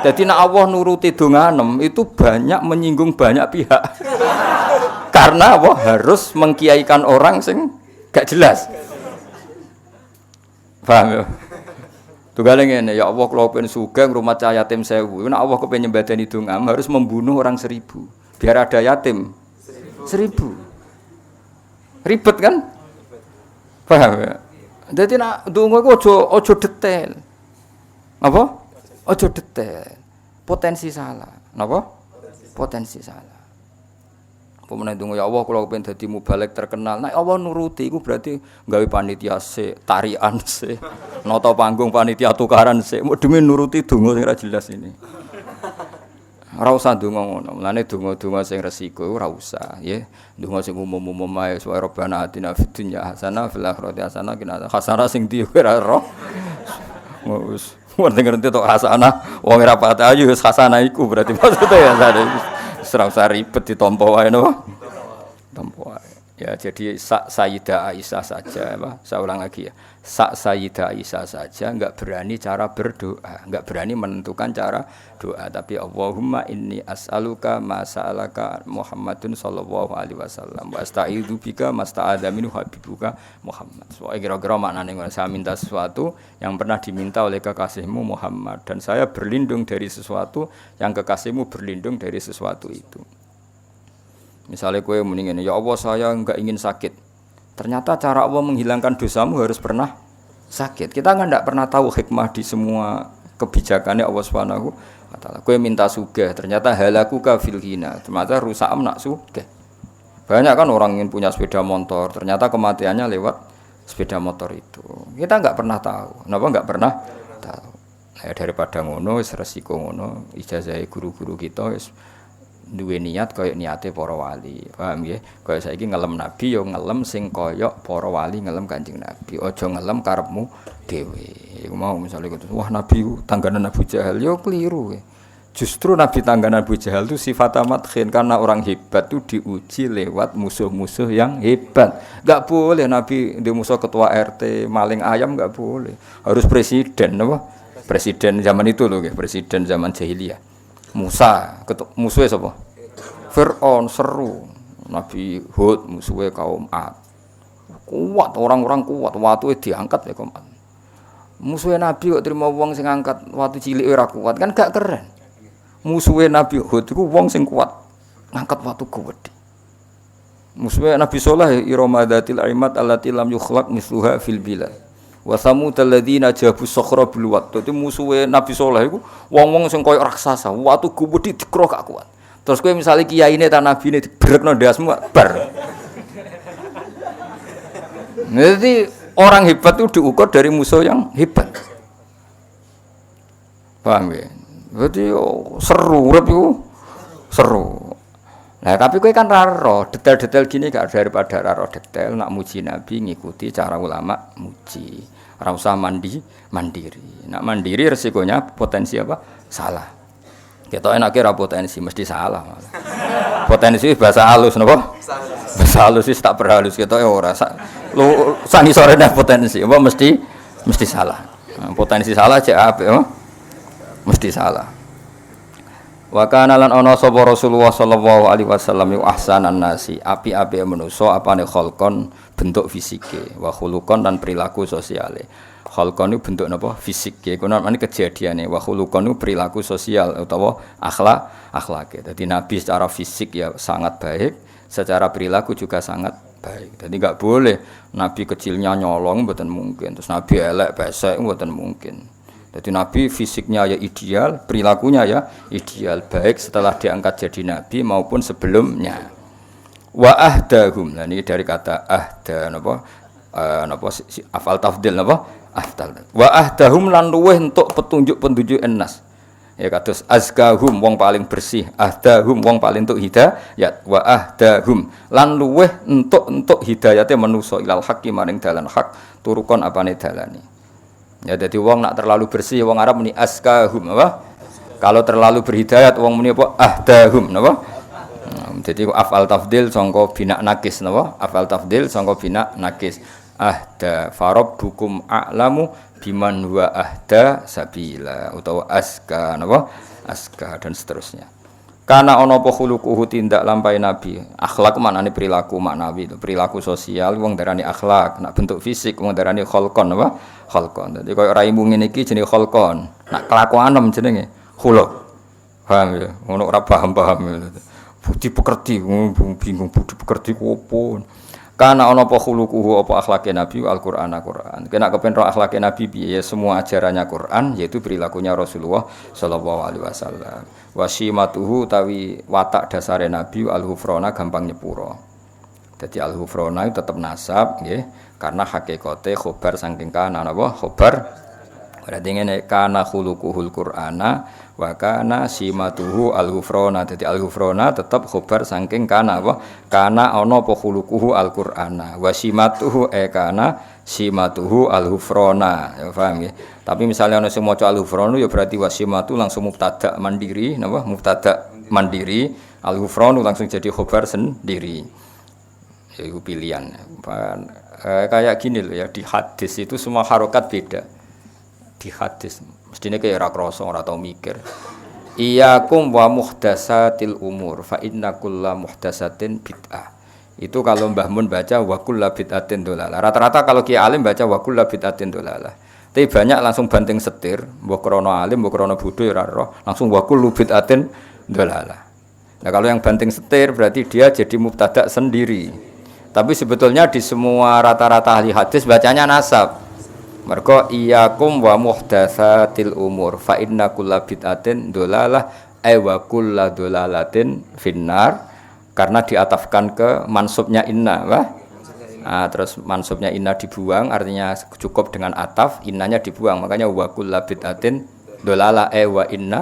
Jadi nek Allah nuruti donganem itu banyak menyinggung banyak pihak. Karena Allah harus mengkiaikan orang sing gak jelas. Paham ya? Tugale ngene, ya Allah kula pengen sugih ngrumat yatim 1000. Nek Allah kepengin nyembadani dongam harus membunuh orang 1000 biar ada yatim 1000. Ribet kan? Paham ya? Dadi nak ndonga iku aja detail. Apa? Aja detail. Potensi salah. Napa? Potensi salah. Pemene ndonga ya Allah kula kepengin dadi mubalek terkenal. Nek Allah nuruti iku berarti gawe panitia sik, tarian sik, nata panggung panitia tukaran sik. Mau demi nuruti donga sing ora jelas ini. Ora usah donga ngono. Mulane donga-donga sing resiko ora usah, nggih. Donga sing umum-umum ae supaya Rabbana atina fid dunya hasanah fil akhirati hasanah qina hasanah sing ndi ora ro. Wis ngerti tok hasanah wong ora pati ayu wis hasanah iku berarti maksudnya ya sadhe. Ora usah ribet ditampa wae no. Tampa wae. Ya jadi Sayyidah Aisyah saja, saya ulang lagi ya. Sayyidah Aisyah saja enggak berani cara berdoa, enggak berani menentukan cara doa, tapi Allahumma inni as'aluka ma sa'alaka Muhammadun sallallahu alaihi wasallam wa asta'idzu bika masta'adza minhu habibuka Muhammad. So kira-kira maknane saya minta sesuatu yang pernah diminta oleh kekasihmu Muhammad dan saya berlindung dari sesuatu yang kekasihmu berlindung dari sesuatu itu. Misalnya kowe muni ngene, ya Allah saya enggak ingin sakit. Ternyata cara Allah menghilangkan dosamu harus pernah sakit. Kita kan enggak pernah tahu hikmah di semua kebijakannya Allah Subhanahu wa taala. Kowe minta sugih, ternyata halakuka fil ghina. Ternyata rusakam nak sugih. Banyak kan orang ingin punya sepeda motor, ternyata kematiannya lewat sepeda motor itu. Kita enggak pernah tahu. Kenapa enggak pernah tahu? Nah, daripada ngono wis resiko ngono, ijazah guru-guru kita wis duwe niat kaya niate para wali. Paham nggih? Kaya saiki ngelem nabi ya ngelem sing kaya para wali ngelem Kanjeng Nabi. Aja ngelem karepmu dhewe. Iku mau misale wah nabi tangganan Abu Jahal ya keliru. Justru nabi tangganan Abu Jahal itu sifat madkhin karena orang hebat itu diuji lewat musuh-musuh yang hebat. Enggak boleh nabi di musuh ketua RT maling ayam enggak boleh. Harus presiden apa? Presiden zaman itu loh, presiden zaman jahiliyah. Musa, musuhnya siapa? Fir'aun seru. Nabi Hud musuhnya kaum Ad. Kuat, orang-orang kuat. Waktu diangkat ya kaum Ad. Musuhnya Nabi kok terima wong sing angkat waktu cilik ora kuat kan gak keren. Musuhnya Nabi Hud iku wong sing kuat ngangkat waktu gede. Musuhnya Nabi Saleh iramadatil aimat allati lam yukhlaq misluha fil bilad. Wa samud alladziina jabu sakhra bil wad. Dadi musuhe Nabi Saleh iku wong-wong sing koyo raksasa, watu gede dikro gak kuat. Terus kowe misale kiyaine ta nabine dibrekno ndasmu bar. Jadi orang hebat itu diukur dari musuh yang hebat. Paham ya? Jadi seru urip iku seru. Nah, tapi kowe kan ra ro detail-detail gini gak daripada ra ro detail nak muji Nabi ngikuti cara ulama muji. Ora usah mandiri. Nak mandiri resikonya potensi apa? Salah. Kita enake ra potensi mesti salah malah. Potensi bahasa halus napa? Bahasa halus wis tak perhalus kita ora lu sangisore nek potensi apa mesti salah. Nah, potensi salah cek apik apa? Mesti salah. Wa kana lan ana sapa Rasulullah sallallahu alaihi wasallam yu ahsanan nasi api-api manusa apane khalqon bentuk fisike wa khuluqon dan perilaku sosiale. Khalqon itu bentuk napa fisik ya kono maknane kejadiane wa khuluqon itu perilaku sosial utawa akhlake. Dadi nabi secara fisik ya sangat baik, secara perilaku juga sangat baik. Jadi enggak boleh nabi kecilnya nyolong mboten mungkin, terus nabi elek pesek mboten mungkin. Jadi Nabi fisiknya ya ideal, perilakunya ya ideal, baik setelah diangkat jadi Nabi maupun sebelumnya. Wa ahdahum, nah ini dari kata ahda, afal tafdil, afdal. Wa ahdahum lan luweh untuk petunjuk ennas. Ya kados azkahum wong paling bersih, ahdahum wong paling untuk hidayat, wa ahdahum lan luweh untuk hidayate manusa ilal haqqi maring dalan hak, turukon apane dalane. Ya jadi wong nak terlalu bersih wong Arab muni askahum apa? Kalau terlalu berhidayat wong muni apa? Ahdahum napa? Jadi afal tafdil sangka bina nakis napa? Afal tafdil sangka bina nakis. Ahda farabbukum a'lamu biman huwa ahda sabila utawa aska napa? Aska dan seterusnya. Karena ana apa khuluquhu tindak lampahe nabi. Akhlak maknane perilaku maknawi itu, perilaku sosial wong darani akhlak, nak bentuk fisik wong darani khalqon apa? Khalqon. Dadi koyo raimu ngene iki jenenge khalqon. Nak kelakuanem jenenge khuluq. Paham ya? Ngono ora paham-paham. Budi pekerti, bingung budi pekerti ku opo. Kana ana apa khuluquhu apa akhlake Nabi Al-Qur'an Al-Qur'an. Kena kepen ro akhlake Nabi piye semua ajarannya Quran yaitu perilakunya Rasulullah sallallahu alaihi wasallam. Wasimatuhu tawi watak dasare Nabi al-hufrona gampang nyepuro. Dadi al-hufrona itu tetep nasab nggih karena hakikate khobar saking kana napa khobar. Berarti ngene kana khuluquhul Qur'ana wa kana simatuhu al-hufrona. Dadi al-hufrona tetep khobar saking kana apa? Kana ana apa khuluquhu al-Qur'ana wa simatuhu kana simatuhu al-hufrona. Ya paham nggih? Tapi misalnya ana sing maca al-hufronu ya berarti wasimatu langsung mubtada mandiri napa? Mubtada mandiri, al-hufronu langsung jadi khobar sendiri. Ya itu pilihan. Kayak gini loh ya di hadis itu semua harokat beda. Di hadis mestinya kayak ora krasa ora tau mikir. Iyyakum wa muhdatsatil umur fa inna kulla muhdatsatin bid'ah. Itu kalau Mbah Mun baca wa kullu bid'atin dolalah. Rata-rata kalau Kiai Alim baca wa kullu bid'atin dolalah. Tapi banyak langsung banting setir, mbok krana alim, mbok krana bodho ya ora roh, langsung wa kullu bid'atin dolalah. Nah, kalau yang banting setir berarti dia jadi mubtada sendiri. Tapi sebetulnya di semua rata-rata ahli hadis bacanya nasab. Mergo iyyakum wa muhdatsatil umur fa inna kulla bid'atin dolalah wa kullu dolalatin finnar karena diatafkan ke mansubnya inna wah. Nah, terus mansubnya inna dibuang artinya cukup dengan ataf innanya dibuang makanya wa kullu bid'atin dolalah wa inna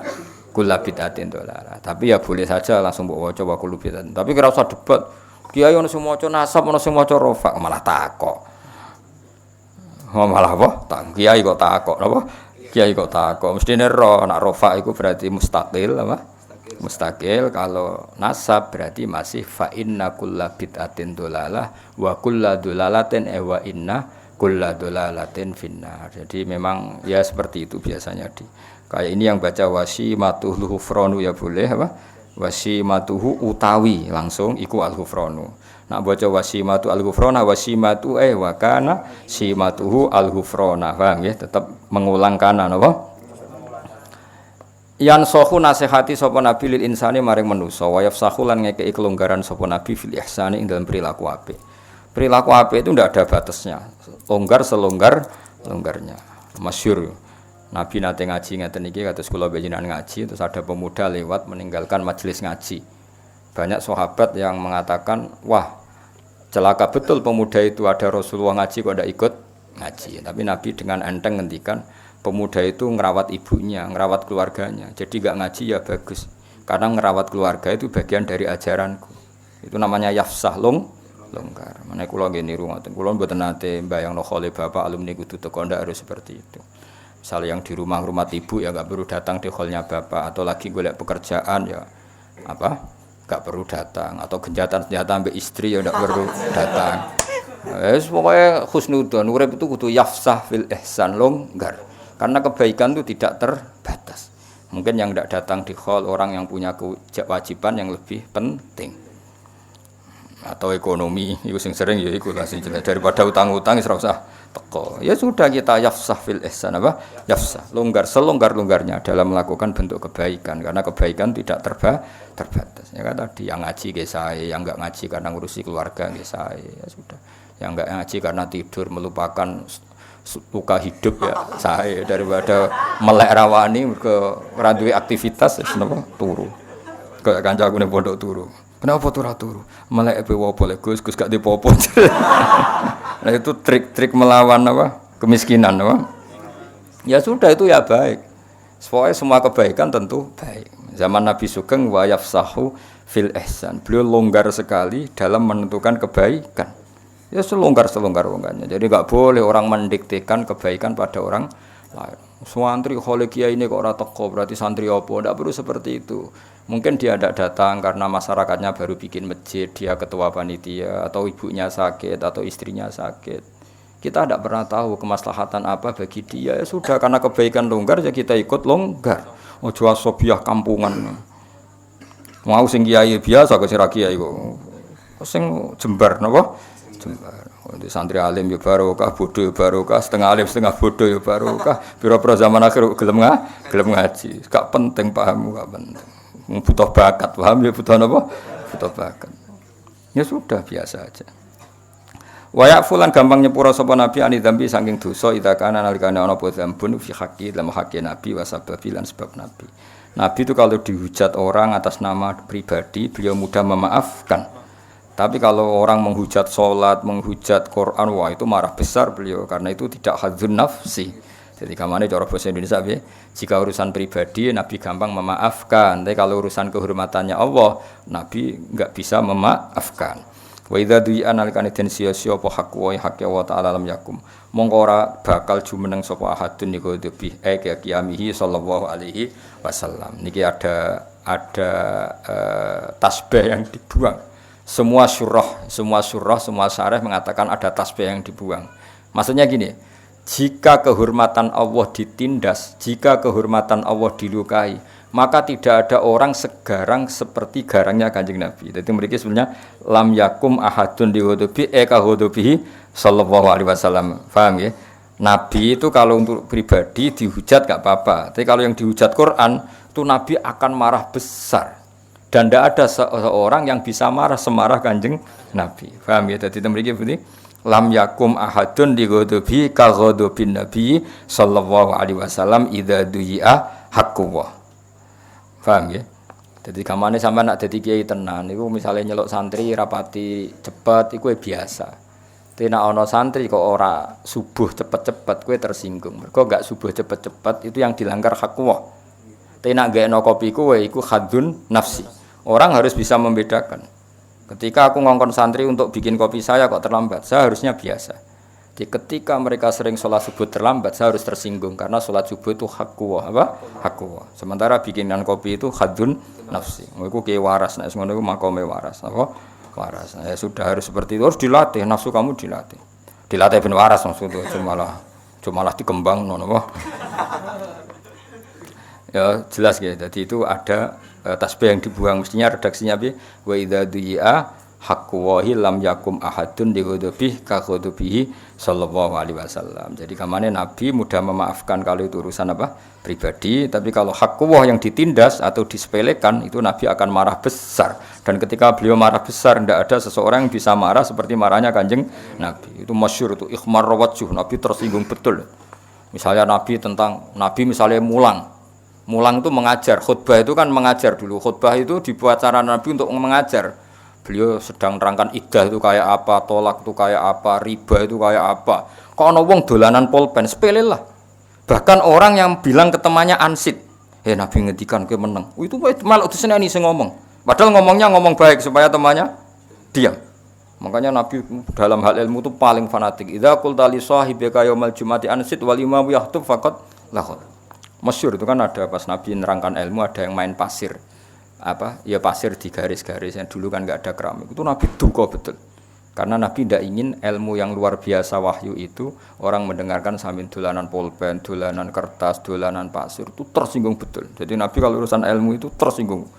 kullu bid'atin dolalah. Tapi ya boleh saja langsung mbok waca wa kullu bid'atin. Tapi ora usah debat. Kiai ono sing maca nasab ono sing maca rafa malah takok. Malah apa? Kiai kok takok napa? Kiai kok takok. Mestine ro nek rafa iku berarti mustaqil apa? Mustaqil. Kalau nasab berarti masih fa inna kulla bid'atin dolalah wa kullu dolalatin wa inna kulla dolalatin finnar. Jadi memang ya seperti itu biasanya di. Kayak ini yang baca wasimatuhu hufranu ya boleh apa? Wasimatuhu utawi langsung iku al-hufranu. Nak baca wasimatu al-hufrana wasimatu wa kana simatuhu al-hufrana. Paham ya? Tetap mengulang kana napa? Yan sahu nasihati sapa nabi lil insani maring manusa wa yafsahu lan ngekeki kelonggaran sapa nabi fil ihsani ing dalam perilaku apik. Perilaku apik itu ndak ada batasnya. Longgar selonggar-longgarnya. Masyhur. Nabi nate ngaji ngeten iki kados kula panjenengan ngaji terus ada pemuda lewat meninggalkan majelis ngaji. Banyak sahabat yang mengatakan, "Wah, celaka betul pemuda itu ada Rasulullah ngaji kok ndak ikut ngaji." Tapi Nabi dengan enteng ngendikan, pemuda itu ngerawat ibunya, ngerawat keluarganya. Jadi enggak ngaji ya bagus. Karena ngerawat keluarga itu bagian dari ajaranku. Itu namanya yafsah longgar. Menawa kula nggih niru ngoten. Kula mboten nate mbayangno khole bapak alumni kudu teko ndak harus seperti itu. Misalnya yang di rumah ibu ya nggak perlu datang di hallnya bapak atau lagi golek pekerjaan ya apa nggak perlu datang atau genjatan senjata ambil istri ya nggak perlu datang. Pokoknya khusnudon urip itu kudu yafsah fil ihsan longgar karena kebaikan itu tidak terbatas. Mungkin yang tidak datang di hall orang yang punya kewajiban yang lebih penting atau ekonomi itu sering ya iku langsung jelas daripada utang-utang ora usah teko. Ya sudah kita yafsah fil ihsan apa? Yafsah, longgar selonggar-longgarnya dalam melakukan bentuk kebaikan karena kebaikan tidak terbatas. Ya kan tadi yang ngaji nggih sae, yang enggak ngaji karena ngurusi keluarga nggih sae. Ya sudah. Yang enggak ngaji karena tidur melupakan luka hidup ya sae daripada melek rawani mergo ora duwe aktivitas wis napa turu. Kayak kancaku ning pondok turu. Kenapa turu? Melek apa boleh Gus gak dipopo. Nah itu trik-trik melawan apa? Kemiskinan apa? Ya sudah itu ya baik. Soalnya semua kebaikan tentu baik. Zaman Nabi Sugeng wa yafsahu fil ihsan. Beliau longgar sekali dalam menentukan kebaikan. Ya selonggar-longgarnya. Jadi enggak boleh orang mendiktekan kebaikan pada orang lain. Santri khole kiai ini kok ora teko berarti santri apa? Enggak perlu seperti itu. Mungkin dia tidak datang karena masyarakatnya baru bikin masjid, dia ketua panitia atau ibunya sakit atau istrinya sakit. Kita tidak pernah tahu kemaslahatan apa bagi dia. Ya sudah karena kebaikan longgar ya kita ikut longgar. Ojo asobiah kampungan. Mau sing kiai biasa kok sira kiai kok. Sing jembar napa? Jembar. Di santri alim ya barokah, bodoh ya barokah, setengah alim setengah bodoh ya barokah. Pira-pira zaman akhir gelem ngaji. Gak penting paham gak penting. Butuh bakat, paham ya butuh apa? Butuh bakat. Ya sudah biasa aja. Wa ya'fulan gampang nyepura sapa nabi ani dzambi saking dosa idza kana nalikane ana apa dzambun fi haqqi dalam haqqi nabi wa sababi lan sebab nabi. Nabi itu kalau dihujat orang atas nama pribadi beliau mudah memaafkan. Tapi kalau orang menghujat salat, menghujat Quran, wah itu marah besar beliau karena itu tidak hadzun nafsi. Jadi kamane cara bahasa Indonesia piye? Jika urusan pribadi Nabi gampang memaafkan, tapi kalau urusan kehormatannya Allah, Nabi enggak bisa memaafkan. Wa idza du'a nalikane den sia-sia apa hak wa hak Allah taala lam yakum. Mongko ora bakal jumeneng sapa ahadun niku debi qiyamihi sallallahu alaihi wasallam. Niki ada tasbih yang dibuang. Semua syarah mengatakan ada tasbih yang dibuang. Maksudnya gini, jika kehormatan Allah ditindas, jika kehormatan Allah dilukai, maka tidak ada orang segarang seperti garangnya Kanjeng Nabi. Jadi mereka sebenarnya lam yakum ahadun dihudubi hudubihi sallallahu alaihi wasallam. Paham ya? Nabi itu kalau untuk pribadi dihujat gak apa-apa. Tapi kalau yang dihujat Quran itu Nabi akan marah besar. Dan tidak ada seorang yang bisa marah semarah Kanjeng Nabi. Paham ya? Jadi mereka seperti lam yakum ahadun dihudubi kahudubin Nabi sallallahu alaihi wasallam idza du'a haqqullah. Paham ya? Jadi kamane sampean nak dadi kiai tenan niku misale nyeluk santri rapati cepet iku biasa. Tapi nek ana santri kok ora subuh cepet-cepet kowe tersinggung. Mergo gak subuh cepet-cepet itu yang dilanggar hak Allah. Tapi nek gaekno kopi kowe iku hadzun nafsi. Orang harus bisa membedakan. Ketika aku ngongkon santri untuk bikin kopi saya kok terlambat, saya harusnya biasa. Jadi ketika mereka sering sholat subuh terlambat, saya harus tersinggung karena sholat subuh itu hakku apa? Hakku. Sementara bikinan kopi itu hadzun nafsi. Iku ki waras, nek ngono iku makome waras, apa? Waras. Ya sudah harus seperti itu, harus dilatih, nafsu kamu dilatih. Dilatih ben waras maksudnya, cuma dikembang ngono apa? Ya jelas ya. Jadi itu ada tasbih yang dibuang, mestinya redaksinya bi wa idza du'a haqqu wahi lam yakum ahadun dighudubih ka ghudubihi sallallahu alaihi wasallam. Jadi kamane Nabi mudah memaafkan kalau itu urusan apa? Pribadi, tapi kalau haqqu yang ditindas atau disepelekan itu Nabi akan marah besar. Dan ketika beliau marah besar tidak ada seseorang yang bisa marah seperti marahnya Kanjeng Nabi. Itu masyhur itu ikhmar wajh, Nabi tersinggung betul. Misalnya Nabi misalnya Mulang itu mengajar, khutbah itu kan mengajar dulu. Khutbah itu dibuat cara Nabi untuk mengajar. Beliau sedang nerangkan iddah itu kayak apa, tolak itu kayak apa, riba itu kayak apa. Kok ana wong dolanan pulpen, sepele lah. Bahkan orang yang bilang ke temannya ansit, Nabi ngendikan kowe meneng. Itu malah diseneni sing ngomong. Padahal ngomongnya ngomong baik supaya temannya diam. Makanya Nabi dalam hal ilmu itu paling fanatik. Idza qulta li sahibika yaumal jumati ansit wal imamu yahtub faqad lahul. Masyhur itu kan ada pas Nabi nerangkan ilmu ada yang main pasir. Pasir di garis-garis yang dulu kan enggak ada keramik. Itu Nabi duka betul. Karena Nabi tidak ingin ilmu yang luar biasa wahyu itu orang mendengarkan sambil dolanan pulpen, dolanan kertas, dolanan pasir itu tersinggung betul. Jadi Nabi kalau urusan ilmu itu tersinggung.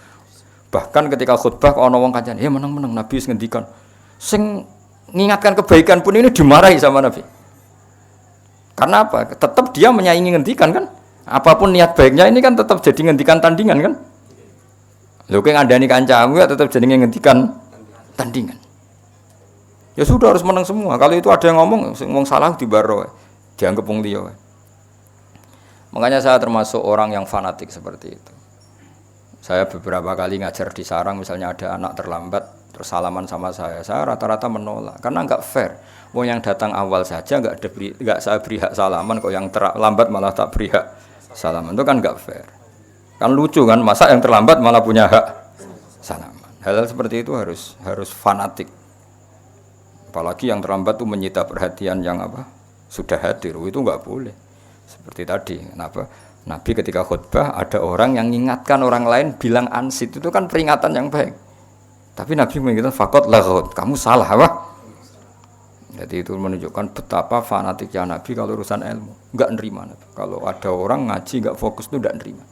Bahkan ketika khutbah kok ana wong kancane, meneng-meneng Nabi wis ngendikan. Sing mengingatkan kebaikan pun ini dimarahi sama Nabi. Karena apa? Tetap dia menyaingi ngendikan kan? Apapun niat baiknya ini kan tetap jadi ngendikan tandingan kan? Lho kowe ngandani kancamu ya tetap jadi ngendikan tandingan. Ya sudah harus menang semua. Kalau itu ada yang ngomong salah dibaro, dianggap wong liya. Makanya saya termasuk orang yang fanatik seperti itu. Saya beberapa kali ngajar di sarang misalnya ada anak terlambat terus salaman sama saya rata-rata menolak karena enggak fair. Wong yang datang awal saja enggak saya beri hak salaman, kok yang terlambat malah tak beri hak salaman, itu kan enggak fair. Kan lucu kan, masa yang terlambat malah punya hak salaman. Hal-hal seperti itu harus fanatik. Apalagi yang terlambat itu menyita perhatian yang sudah hadir, itu enggak boleh. Seperti tadi, kenapa? Nabi ketika khutbah ada orang yang mengingatkan orang lain bilang ansit, itu kan peringatan yang baik. Tapi Nabi mengingatkan faqad laghut, kamu salah apa? Jadi itu menunjukkan betapa fanatiknya Nabi kalau urusan ilmu. Enggak nerima Nabi. Kalau ada orang ngaji enggak fokus itu enggak nerima.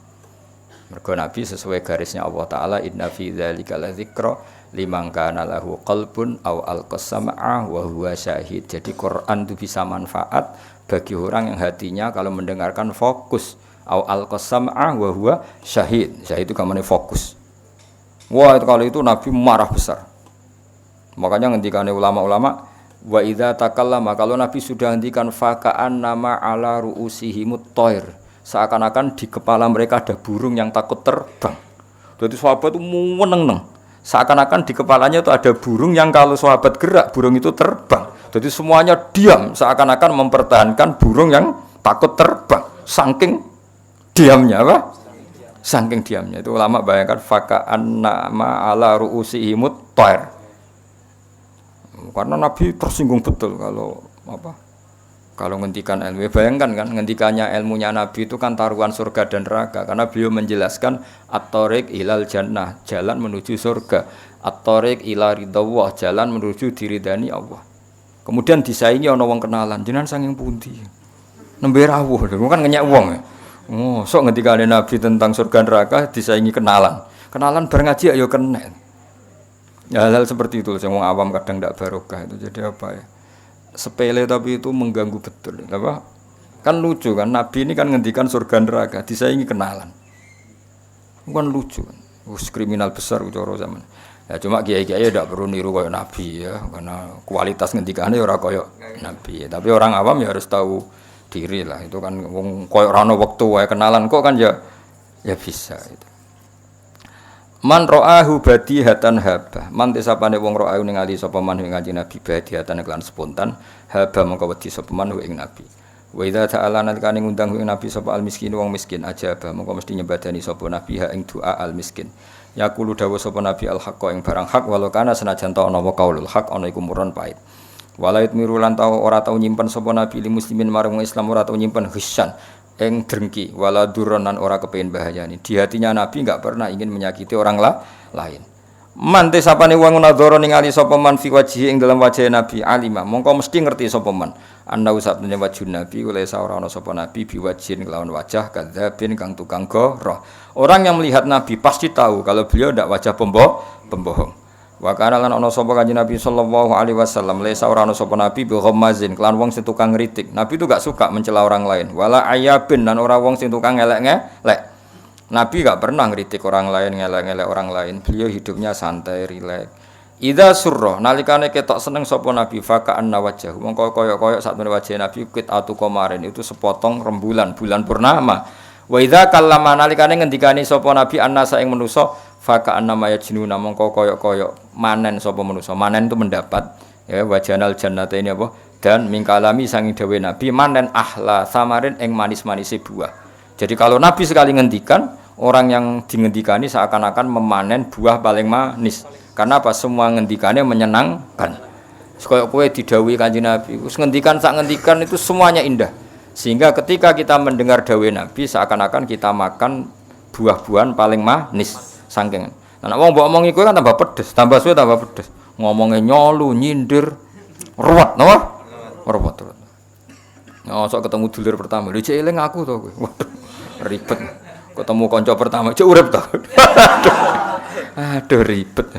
Mergo Nabi sesuai garisnya Allah Ta'ala, inna fi dzalika ladzikra liman kana lahu qalbun aw alqasama'a wa huwa syahid. Jadi Quran itu bisa manfaat bagi orang yang hatinya kalau mendengarkan fokus, aw alqasama'a wa huwa syahid. Syahid itu kamane fokus. Wah, itu kalau itu Nabi marah besar. Makanya ngendikane ulama-ulama Wa idza takallama kalau Nabi sudah hentikan faka'an nama ala ru'usihimut thair. Seakan-akan di kepala mereka ada burung yang takut terbang. Jadi sahabat itu meneng-neng. Seakan-akan di kepalanya itu ada burung yang kalau sahabat gerak burung itu terbang. Jadi semuanya diam seakan-akan mempertahankan burung yang takut terbang. Saking diamnya apa? Saking diamnya. Itu ulama bayangkan faka'an nama ala ru'usihimut thair. Karena Nabi tersinggung betul kalau ngendikan ilmu. Bayangkan kan ngendikannya ilmunya Nabi itu kan taruhan surga dan neraka karena beliau menjelaskan at-thariq ilal jannah, jalan menuju surga, at-thariq ila ridawah, jalan menuju diridani Allah. Kemudian disaingi ana wong kenalan, jenengan saking pundi? Nembe rawuh, kan ngenyek wong. Oh, sok ngendikane Nabi tentang surga neraka disaingi kenalan. Kenalan bareng ngaji ayo kena. Hal-hal seperti itu yang orang awam kadang tidak barokah itu jadi apa ya? Sepele tapi itu mengganggu betul. Apa? Kan lucu kan Nabi ini kan ngendikan surga neraka disaingi kenalan. Kan lucu kan. Kriminal besar ucara zaman. Ya cuma kiai-kiai tidak perlu niru kayak Nabi ya karena kualitas ngendikannya ora kayak Nabi. Tapi orang awam ya harus tahu diri lah. Itu kan wong koyo ora ono wektu wae kenalan kok kan ya bisa itu. Man ra'ahu badihatan haba. Man tesapane wong ra'ahu ningali sapa man ing Kanjeng Nabi badihatan kelan spontan haba mongko wedi sapa man ing Nabi. Wa idza ta'ala nalikane ngundang ing Nabi sapa al miskin wong miskin aja ba mongko mesti nyebadani sapa Nabi ha ing doa al miskin. Yaqulu dawuh sapa Nabi al haqqa ing barang hak walau kana senajan ta ana qaulul haq ana iku murun pait. Walait mirulan tau ora tau nyimpen sapa Nabi li muslimin marang wong Islam ora tau nyimpen hisyan ing drengki wala duronan ora kepengin bahayani. Di hatinya Nabi enggak pernah ingin menyakiti orang lain. Man te sapane wong nadhara ningali sapa man fi wajhi ing dalam wajah Nabi alima mongko mesti ngerti sapa man ana usapne wajh Nabi oleh ora ana sapa Nabi biwajhin kelawan wajah kadzabin kang tukang goroh. Orang yang melihat Nabi pasti tahu kalau beliau ndak wajah pembohong. Wa kana lan ana sapa Kanjeng Nabi sallallahu alaihi wasallam lesa ora ana sapa Nabi bi ghammazin kelan wong sing tukang ngritik. Nabi itu gak suka mencela orang lain. Wala ayabin lan ora wong sing tukang ngelek-ngelek. Nabi gak pernah ngritik orang lain, ngelek-ngelek orang lain. Beliau hidupnya santai, rileks. Idza surra nalikane ketok seneng sapa Nabi faka'an wajah. Mongko koyok-koyok sakmene wajah Nabi qit'atu qamarin itu sepotong rembulan bulan purnama. Wa idza kallama nalikane ngendikani sapa Nabi annasa ing manusa faka'an namaya jinuna mongko koyok-koyok manen sapa manusa. Manen itu mendapat ya wajanal jannata ini apa? Dan mingkalami sanging dawe Nabi manen ahla samarin ing manis-manise buah. Jadi kalau Nabi sekali ngendikan orang yang dingendikani seakan-akan memanen buah paling manis. Karena apa? Semua ngendikannya menyenangkan. Koyok kowe didhawuhi Kanjeng Nabi, wis ngendikan sak ngendikan itu semuanya indah. Sehingga ketika kita mendengar dawuh Nabi seakan-akan kita makan buah-buahan paling manis saking. Nah wong mbok omongi kowe kan tambah pedes, tambah suwe tambah pedes. Ngomongnya nyolu, nyindir, ruwet napa? Ruwet. Oh, sok ketemu dulur pertama, lho cek eling aku to kowe. Waduh, ribet. Ketemu kanca pertama, cek urip to. Aduh ribet.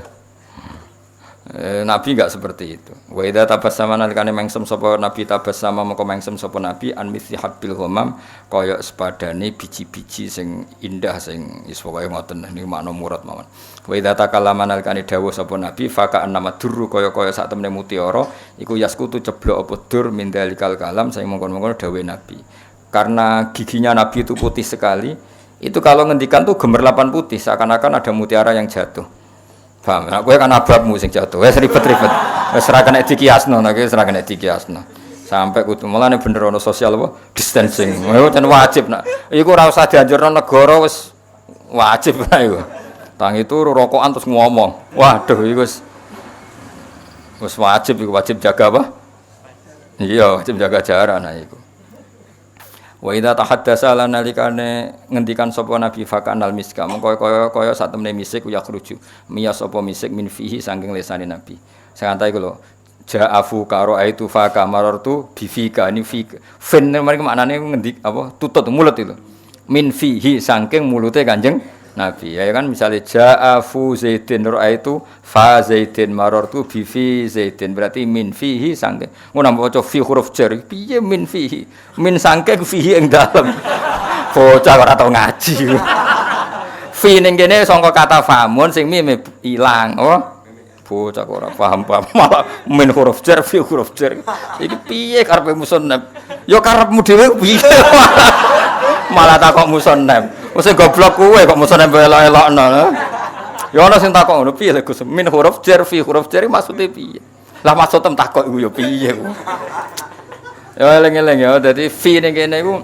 Nabi enggak seperti itu. Wa idza tabassama nalikane mengsem sapa Nabi tabassama mengko mengsem sapa Nabi an mithli habbil ghamam kaya sepadane biji-biji sing indah sing wis pokoke ngoten niku makna murad mawon. Wa idza takallama nalikane dawuh sapa Nabi faka annama durru kaya-kaya sak temene mutiara iku yaskutu ceblok apa dur min dalikal kalam sing mongkon-mongkon dawuh Nabi. Karena giginya Nabi itu putih sekali, itu kalau ngendikan tuh gemerlapan putih seakan-akan ada mutiara yang jatuh. Paham? Nah, kowe kan ababmu sing jatuh. Wis ribet-ribet. Wis ora kena dikiasno, nek wis ora kena dikiasno. Sampai kudu mulane bener ono social apa distancing. Itu wajib nak. Iku ora usah dianjurno negara wis wajib lah iku. Tangi turu rokokan terus ngomong. Waduh iku wis wajib iku wajib jaga apa? Iya, wajib jaga jarak nah iku. Wa idza tahaddasa lan nalikane ngendikan sapa Nabi fakanal miska mengko kaya sak temene misik ya khruju miyas apa misik min fihi saking lesane Nabi santai iku lho ja'afu karo aitu fa kamartu bifika ini fi fin mriki maknane ngendik apa tutut mulut itu min fihi saking mulute Kanjeng Nabi ya kan misalnya ja'afu zaidin ra'aitu fa zaidin marartu bi fi zaidin berarti min fihi saking ngono maca fi huruf jar piye min fihi min saking fihi ing dalem bocah ora tau ngaji fi ning kene saka kata famun sing mime ilang oh bocah kok ora paham-paham malah min huruf jar fi huruf jar. Iki piye karepe musannaf? Ya karepmu dhewe piye? Malah takok musannaf. Wis goblok kowe kok musannaf elok-elokno. Ya ana sing takok ngono piye lho Gus? Min huruf jar fi huruf jar maksude piye? Lah maksud tem takok iku ya piye ku? Ya eling-eling ya dadi fi ning kene iku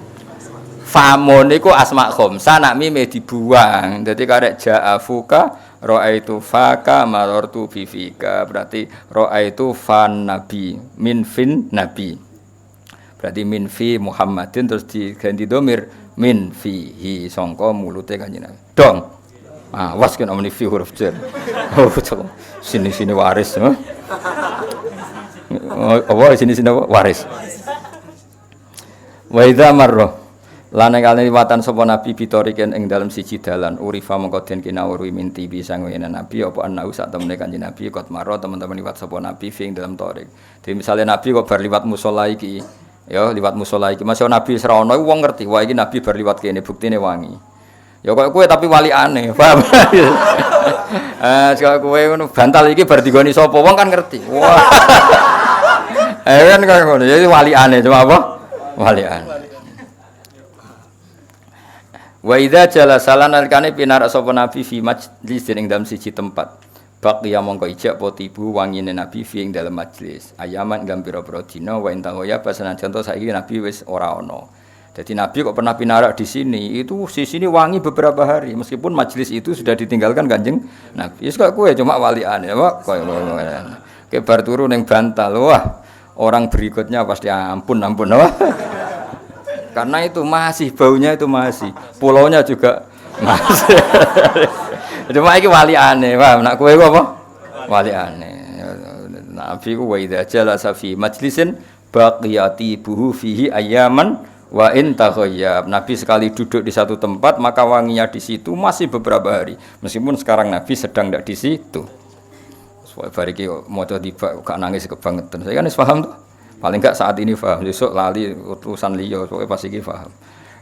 famun iku asma khamsa nak mime dibuang. Dadi karek ja'afuka ra'aitu faka marartu bi fika. Berarti ra'aitu fan nabi min fin nabi. Berarti min fi Muhammadin terus diganti domir min fihi sangka mulute kanjeng Nabi. Dong. Was kena muni fi huruf jar. Oh, sini waris. Apa sini apa? Waris. Wa idza marra lan kalane liwatan sapa nabi bitoriken ing dalem siji dalan urifa mengko den kinawuri minti bisa ngene nabi apa ana sak temene kanjeng nabi kot marra teman-teman liwat sapa nabi ing dalem torik. Jadi misalnya nabi kok bar liwat musala iki ya liwat musala iki masih nabi serono wong ngerti wah iki nabi bar liwat kene buktine wangi. Ya kok kowe tapi wali aneh, paham? Sekali kowe ngono bantal iki bar digoni sapa wong kan ngerti. Wah. Kan kaya ngono, jadi wali aneh cuma apa? Wali aneh. Wa idza jalasalan alkane pinarak sapa nabi fi majlis ing dalam siji tempat. Baqiya mongko ijak apa tibu wangine nabi fi ing dalam majlis. Ayaman ing pira-pira dina wa intahoya pasanan contoh saiki nabi wis ora ana. Jadi Nabi kok pernah pinarak di sini, itu di sini wangi beberapa hari, meskipun majelis itu sudah ditinggalkan kanjeng Nabi. Yes, kok kue cuma walian ya, Pak. Kayak bar turun yang bantal, wah orang berikutnya pasti ampun, wah. Karena itu masih baunya itu masih, pulaunya juga masih. Cuma ini walian ya, Pak. Nak kue apa? Walian. Nabi ku wa idza jalasa fi majlisin baqiyati buhu fihi ayaman. Wa in taghayyab. Nabi sekali duduk di satu tempat maka wanginya di situ masih beberapa hari. Meskipun sekarang Nabi sedang tidak di situ. Soale bariki maca tiba gak nangis kebangetan. Saya kan wis paham tuh. Paling enggak saat ini paham. Besok lali utusan liya pokoke pas iki paham.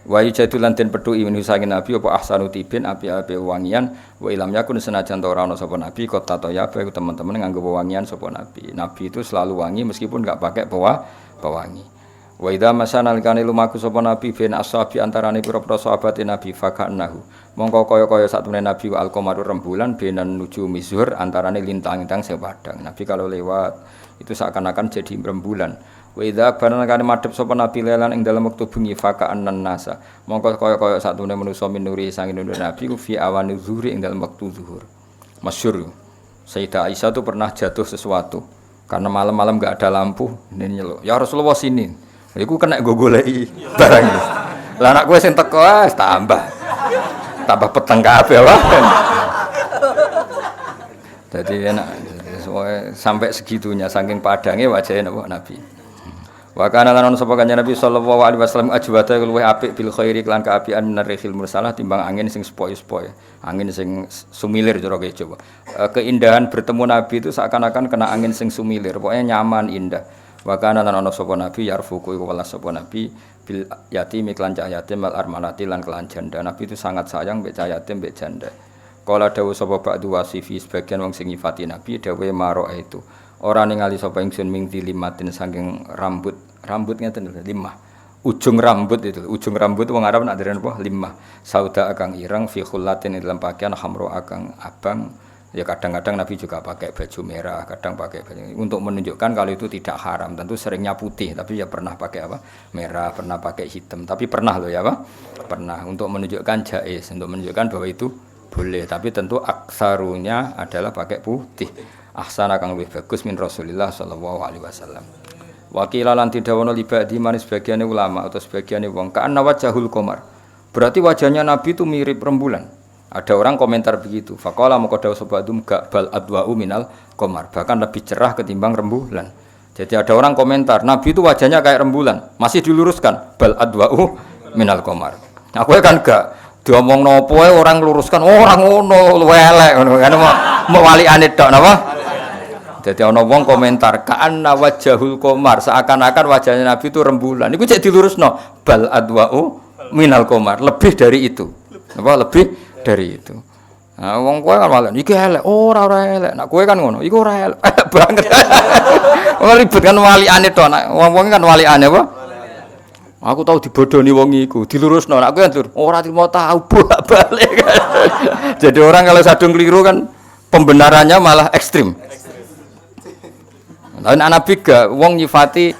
Wa yajadu lan den petuki min saking Nabi apa ahsanu tibin api-api wangian wa ilam yakun senajan ta ora ana sapa Nabi kota toya bae teman-teman nganggo wangian sapa Nabi. Nabi itu selalu wangi meskipun enggak pakai pewangi. Wa idza masana alkane lumaku sapa nabi ben ashabi antarane pira-pira sahabat nabi fakanahu mongko kaya-kaya satemene nabi wa alqamaru rembulan benan nuju mizhur antarane lintang-lintang sing padang. Nabi kalau lewat itu seakan-akan jadi rembulan. Wa idza barana kane madhep sapa nabi lelan ing dalam wektu bengi faka'annan nasa mongko kaya-kaya satemene manusa minuri sangin nundur nabi ku fi awani zuhri ing dalam wektu zuhur. Masyhur Sayyidah Aisyah itu pernah jatuh sesuatu karena malam-malam enggak ada lampu ini nyeluk ya Rasulullah sini. Iku kena go goleki barang iki. Lah anak kowe sing teko tambah peteng kabeh wae. Dadi enak sampai segitunya saking padange wajahe napa Nabi. Wa kana lan sapa kanjeng Nabi sallallahu alaihi wasallam ajwata luwih apik bil khairi lan kaapian minarihil mursalah timbang angin sing sepoi-sepoi. Angin sing sumilir cara coba. Keindahan bertemu Nabi itu seakan-akan kena angin sing sumilir, pokoknya nyaman, indah. Wa kana lan ana sapa nabi yarfuku iku welas sapa nabi bil yatim iklan cah yatim wal armalati lan kelan janda. Nabi itu sangat sayang mbek cah yatim mbek janda. Kala dawuh sapa ba'du wasifi sebagian wong sing nyifati nabi dawuh maro itu. Ora ningali sapa ingsun ming dilimatin saking rambut ngeten lho limah. Ujung rambut wong Arab nak derene apa limah. Sauda akang ireng fi khullatin dalam pakaian hamro akang abang. Ya kadang-kadang Nabi juga pakai baju merah, kadang pakai baju untuk menunjukkan kalau itu tidak haram. Tentu seringnya putih, tapi ya pernah pakai apa? Merah, pernah pakai hitam. Tapi pernah loh ya, Pak? Pernah untuk menunjukkan jaiz, untuk menunjukkan bahwa itu boleh. Tapi tentu aksarunya adalah pakai putih. Ahsana kang lebih bagus min Rasulillah sallallahu alaihi wasallam. Wakila lan tidhawono libadi manis sebagiane ulama atau sebagiane wong ka'anna wajhul qamar. Berarti wajahnya Nabi itu mirip rembulan. Ada orang komentar begitu. Faqala maka dawuh sabadum gak bal adwa'u minal qamar, bahkan lebih cerah ketimbang rembulan. Jadi ada orang komentar, Nabi itu wajahnya kayak rembulan. Masih diluruskan bal adwa'u minal qamar. Aku kan gak diomong nopo orang luruskan orang ngono elek ngono kan mau waliane tok napa. Jadi ana wong komentar ka'anna wajhul qamar, seakan-akan wajahnya Nabi itu rembulan. Iku cek dilurusno bal adwa'u minal qamar, lebih dari itu. Apa lebih dari itu. Nah, wong kowe kan malah iki elek, ora elek. Nek kowe kan ngono, iku ora elek. Elek banget. Wong ribet kan waliane to, nek wong-wong kan waliane apa? Aku tahu dibodoni wong iku, dilurusno. Nek kowe kan ora trimo tahu bolak-balik. Jadi orang kalau sadung keliru kan pembenarannya malah ekstrim. Lain Nabi gak wong nyifati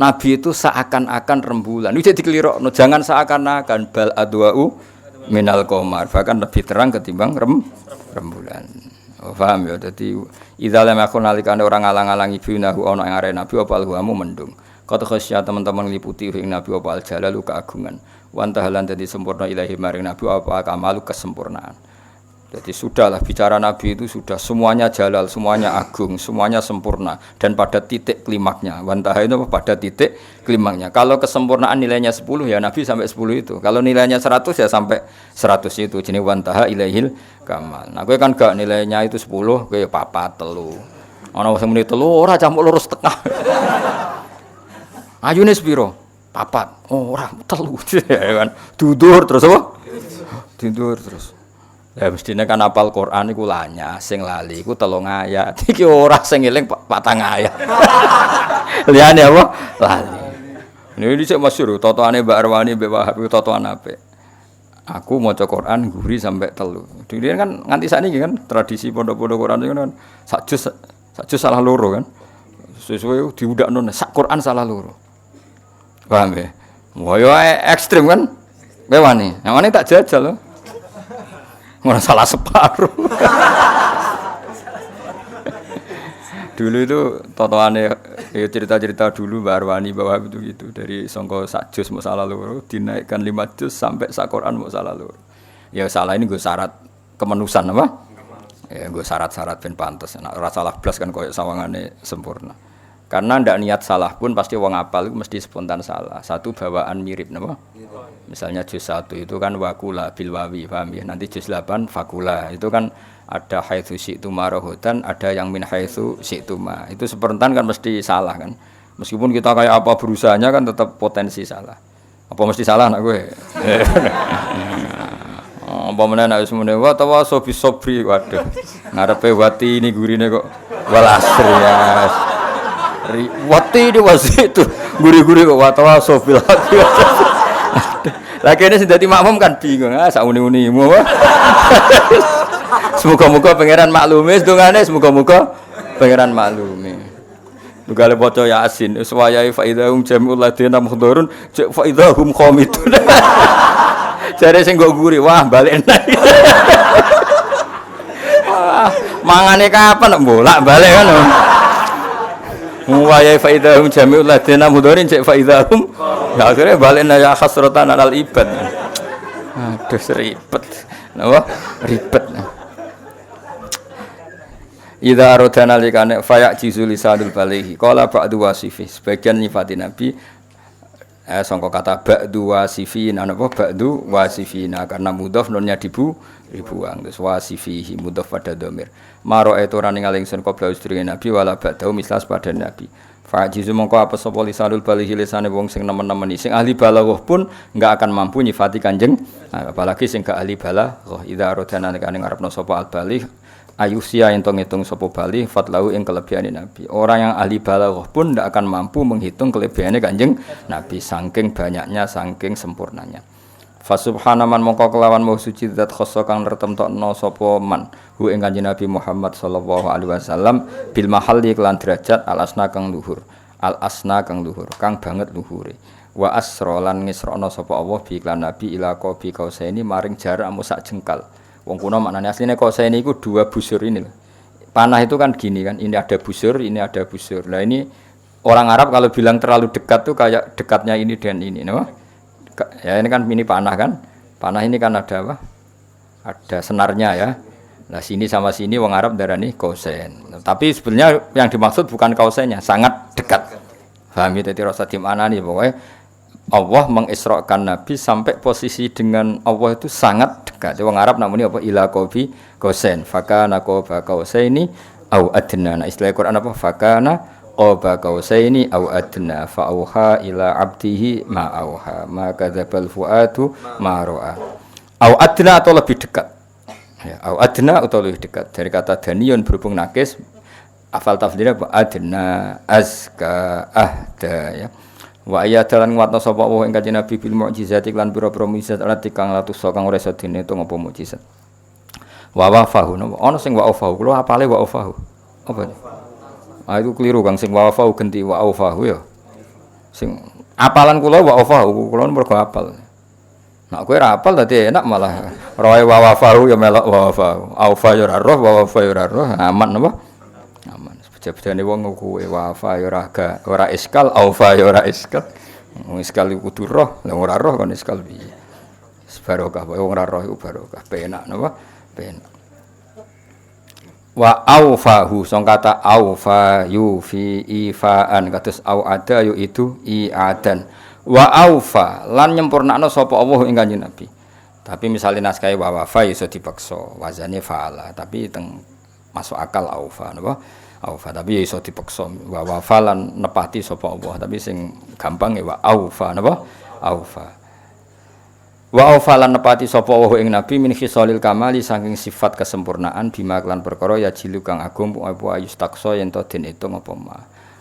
Nabi itu seakan-akan rembulan. Itu jadi kelirokno, jangan seakan-akan bal adwa'u minal qamar. Bahkan lebih terang ketimbang rembulan. Oh, paham ya? Jadi idza lam yakun nalikane orang ngalang-alangi binahu ana ing arep Nabi apa alhuamu mendung. Kata khasya teman-teman liputi ing Nabi apa al-jalalu keagungan. Wa tahalan dadi sempurna ilahi maring Nabi apa kamalu kesempurnaan. Jadi sudahlah bicara Nabi itu sudah semuanya jalal, semuanya agung, semuanya sempurna dan pada titik klimaknya. Wantaha itu pada titik klimaknya. Kalau kesempurnaan nilainya 10 ya Nabi sampai 10 itu. Kalau nilainya 100 ya sampai 100 itu. Jenis wantaha ilaihil kamal. Nah, kowe kan gak nilainya itu 10, kowe papat telu. Ana sing muni telu ora campur lurus tengah. Ayune sepiro? Papat. Oh, ora telu. Ya kan. Dudur terus apa? Tidur terus. Ya mestine kan apal Quran iku lanya, sing lali iku 3 ayat. Iki ora sing eling 4 ayat. Liyane apa? Lali. Ini dhisik masyhur totoane Mbak Arwani Mbak Wahab iku totoan apik. Aku maca Quran guri sampai 3. Dhewe kan nganti sakniki kan tradisi pondok-pondok Quran itu kan sak juz salah loro kan. Sesuai diudakno sak Quran salah loro. Paham ya? Wah yo ekstrem kan? Kowe wani. Yang wani tak jajal lho. Ora salah separuh. Dulu itu totoane cerita-cerita dulu Mbak Arwani bahwa itu gitu dari sangka sak juz mau salah loro dinaikkan 5 juz sampai sak Quran mau salah loro. Ya salah ini nggo syarat kemenusan apa? Ya nggo syarat-syarat ben pantes. Nek ora salah blas kan koyo sawangane sempurna. Karena ndak niat salah pun pasti wong apal itu mesti spontan salah. Satu bawaan mirip napa? Misalnya juz 1 itu kan wakula bil wawi, paham ya? Nanti juz 8 fakula. Itu kan ada haitsu syi'tuma rahotan, ada yang min haitsu syi'tuma. Itu seperempat kan mesti salah kan. Meskipun kita kayak apa berusahanya kan tetap potensi salah. Apa mesti salah nak gue? Apa meneh nek wis mune wa tawaso bis sabri waduh. Ngarepe wati ini gurine kok wal asri ya. Wati di wasitu guri-guri kok wa tawaso bil haqi. Lagi ini sudah makmum kan bingung, sak uni-unimu. Semoga-moga pangeran maklumi, sedungane semoga-moga pangeran maklumi. Dugale baca Yasin, suwayahi fa idahum jami'ul ladina muhdharun, fa idahum qamidun. Jare sing nggo guri, wah balik nang. Mangane kapan bolak-balik kan. Wa ya faidahum jami'ul ladina mudharin cek faidahum ya akhirnya balik ya hasratan alal ibad. Aduh ribet. Napa? Ribet. Idza aradana likane fayak jizul lisanul balighi. Qala ba'du wasifi. Sebagian nyifati Nabi sangka kata ba'du wasifin apa ba'du wasifina karena mudhaf nunnya dibuang terus wasifihi mudhaf pada dhamir. Maro itu ora ningali ingsun qabla ustri Nabi wala ba'dahu mislas pada Nabi. Fajizu mongko apa sapa lisanul balighi lisane wong sing nemen-nemen sing ahli balaghah pun enggak akan mampu nyifati Kanjeng apalagi sing gak ahli balaghah. Idza aradana kane ngarepno sapa al baligh ayusia hitung-hitung sapa baligh fatlahu ing kelebihane Nabi. Orang yang ahli balaghah pun ndak akan mampu menghitung kelebihane Kanjeng Nabi saking banyaknya saking sempurnanya. Fa subhanaman mongko kelawan mau suci zat khassa kang nertemtokno sapa man hu ing Kanjeng Nabi Muhammad sallallahu alaihi wasallam bil mahalli kelan derajat al asna kang luhur kang banget luhure wa asra lan ngisrono sapa Allah bi iklan Nabi ila qabi kausaini maring jarak mu sak jengkal. Wong kuno maknane asline kausaini iku 2 busur ini lho. Panah itu kan gini kan, ini ada busur, ini ada busur. Nah ini orang Arab kalau bilang terlalu dekat tuh kayak dekatnya ini dan ini, no? Ya ini kan mini panah kan, panah ini kan ada apa? Ada senarnya ya. Nah sini sama sini wong Arab darani kausen. Nah, tapi sebenarnya yang dimaksud bukan kausennya, sangat dekat. Paham ya? Jadi rasa dimaknani pokoknya Allah mengisrakan Nabi sampai posisi dengan Allah itu sangat dekat. Wong Arab namanya apa? Ila qabi kausen. Fakana qaba kausaini au adna. Nah istilah Quran apa? Fakana qaba kausaini au adna fa auha ila abdihi ma auha ma kadzabal fuadu ma ra'a. Au adna atau lebih dekat. Ya, au adna utawa luwih dekat. Dari kata daniyun berhubung nakis afal tafdhilnya apa adna azka ahda ya. Wa ayat lan nguatno sapa Allah ing kanjeng Nabi bil mukjizat lan pira-pira mukjizat alati kang latusa kang ora iso dinetung apa mukjizat. Wa wafahu ana sing wa wafahu kula apale wa wafahu. Apa? Ah itu keliru Kang sing wa wafahu ganti wa wafahu ya. Sing apalan kula wa wafahu kula mergo apal. Nak kowe ora apal dadi enak malah roe wa wafahu ya melok wa wafahu. Aufa ya ora roh wa wafa ya ora roh aman napa? Aman. Sebetane wong kuwe wa wafa ya ora iskal aufa ya ora iskal. Wong iskal iku kudu roh, lha ora roh kon iskal piye? Barokah wong ora roh iku barokah penak napa? Penak. Wa aufahu song kata aufa yufi ifaan kados au ada yu itu iadan. Wa aufa lan nyempurnakno sapa Allah ing Kanjeng Nabi. Tapi misalnya naskah wa wafa iso dipaksa, wazane fa'ala, tapi teng masuk akal aufa napa? Aufa tapi iso dipaksa wa wafa lan nepati sapa Allah, tapi sing gampang ya wa aufa napa? Aufa. Wa aufa lan nepati sapa Allah ing Nabi min khisalil kamali saking sifat kesempurnaan bima lan perkara ya jilu kang agung apa ayustaksa yen to den itung apa ma.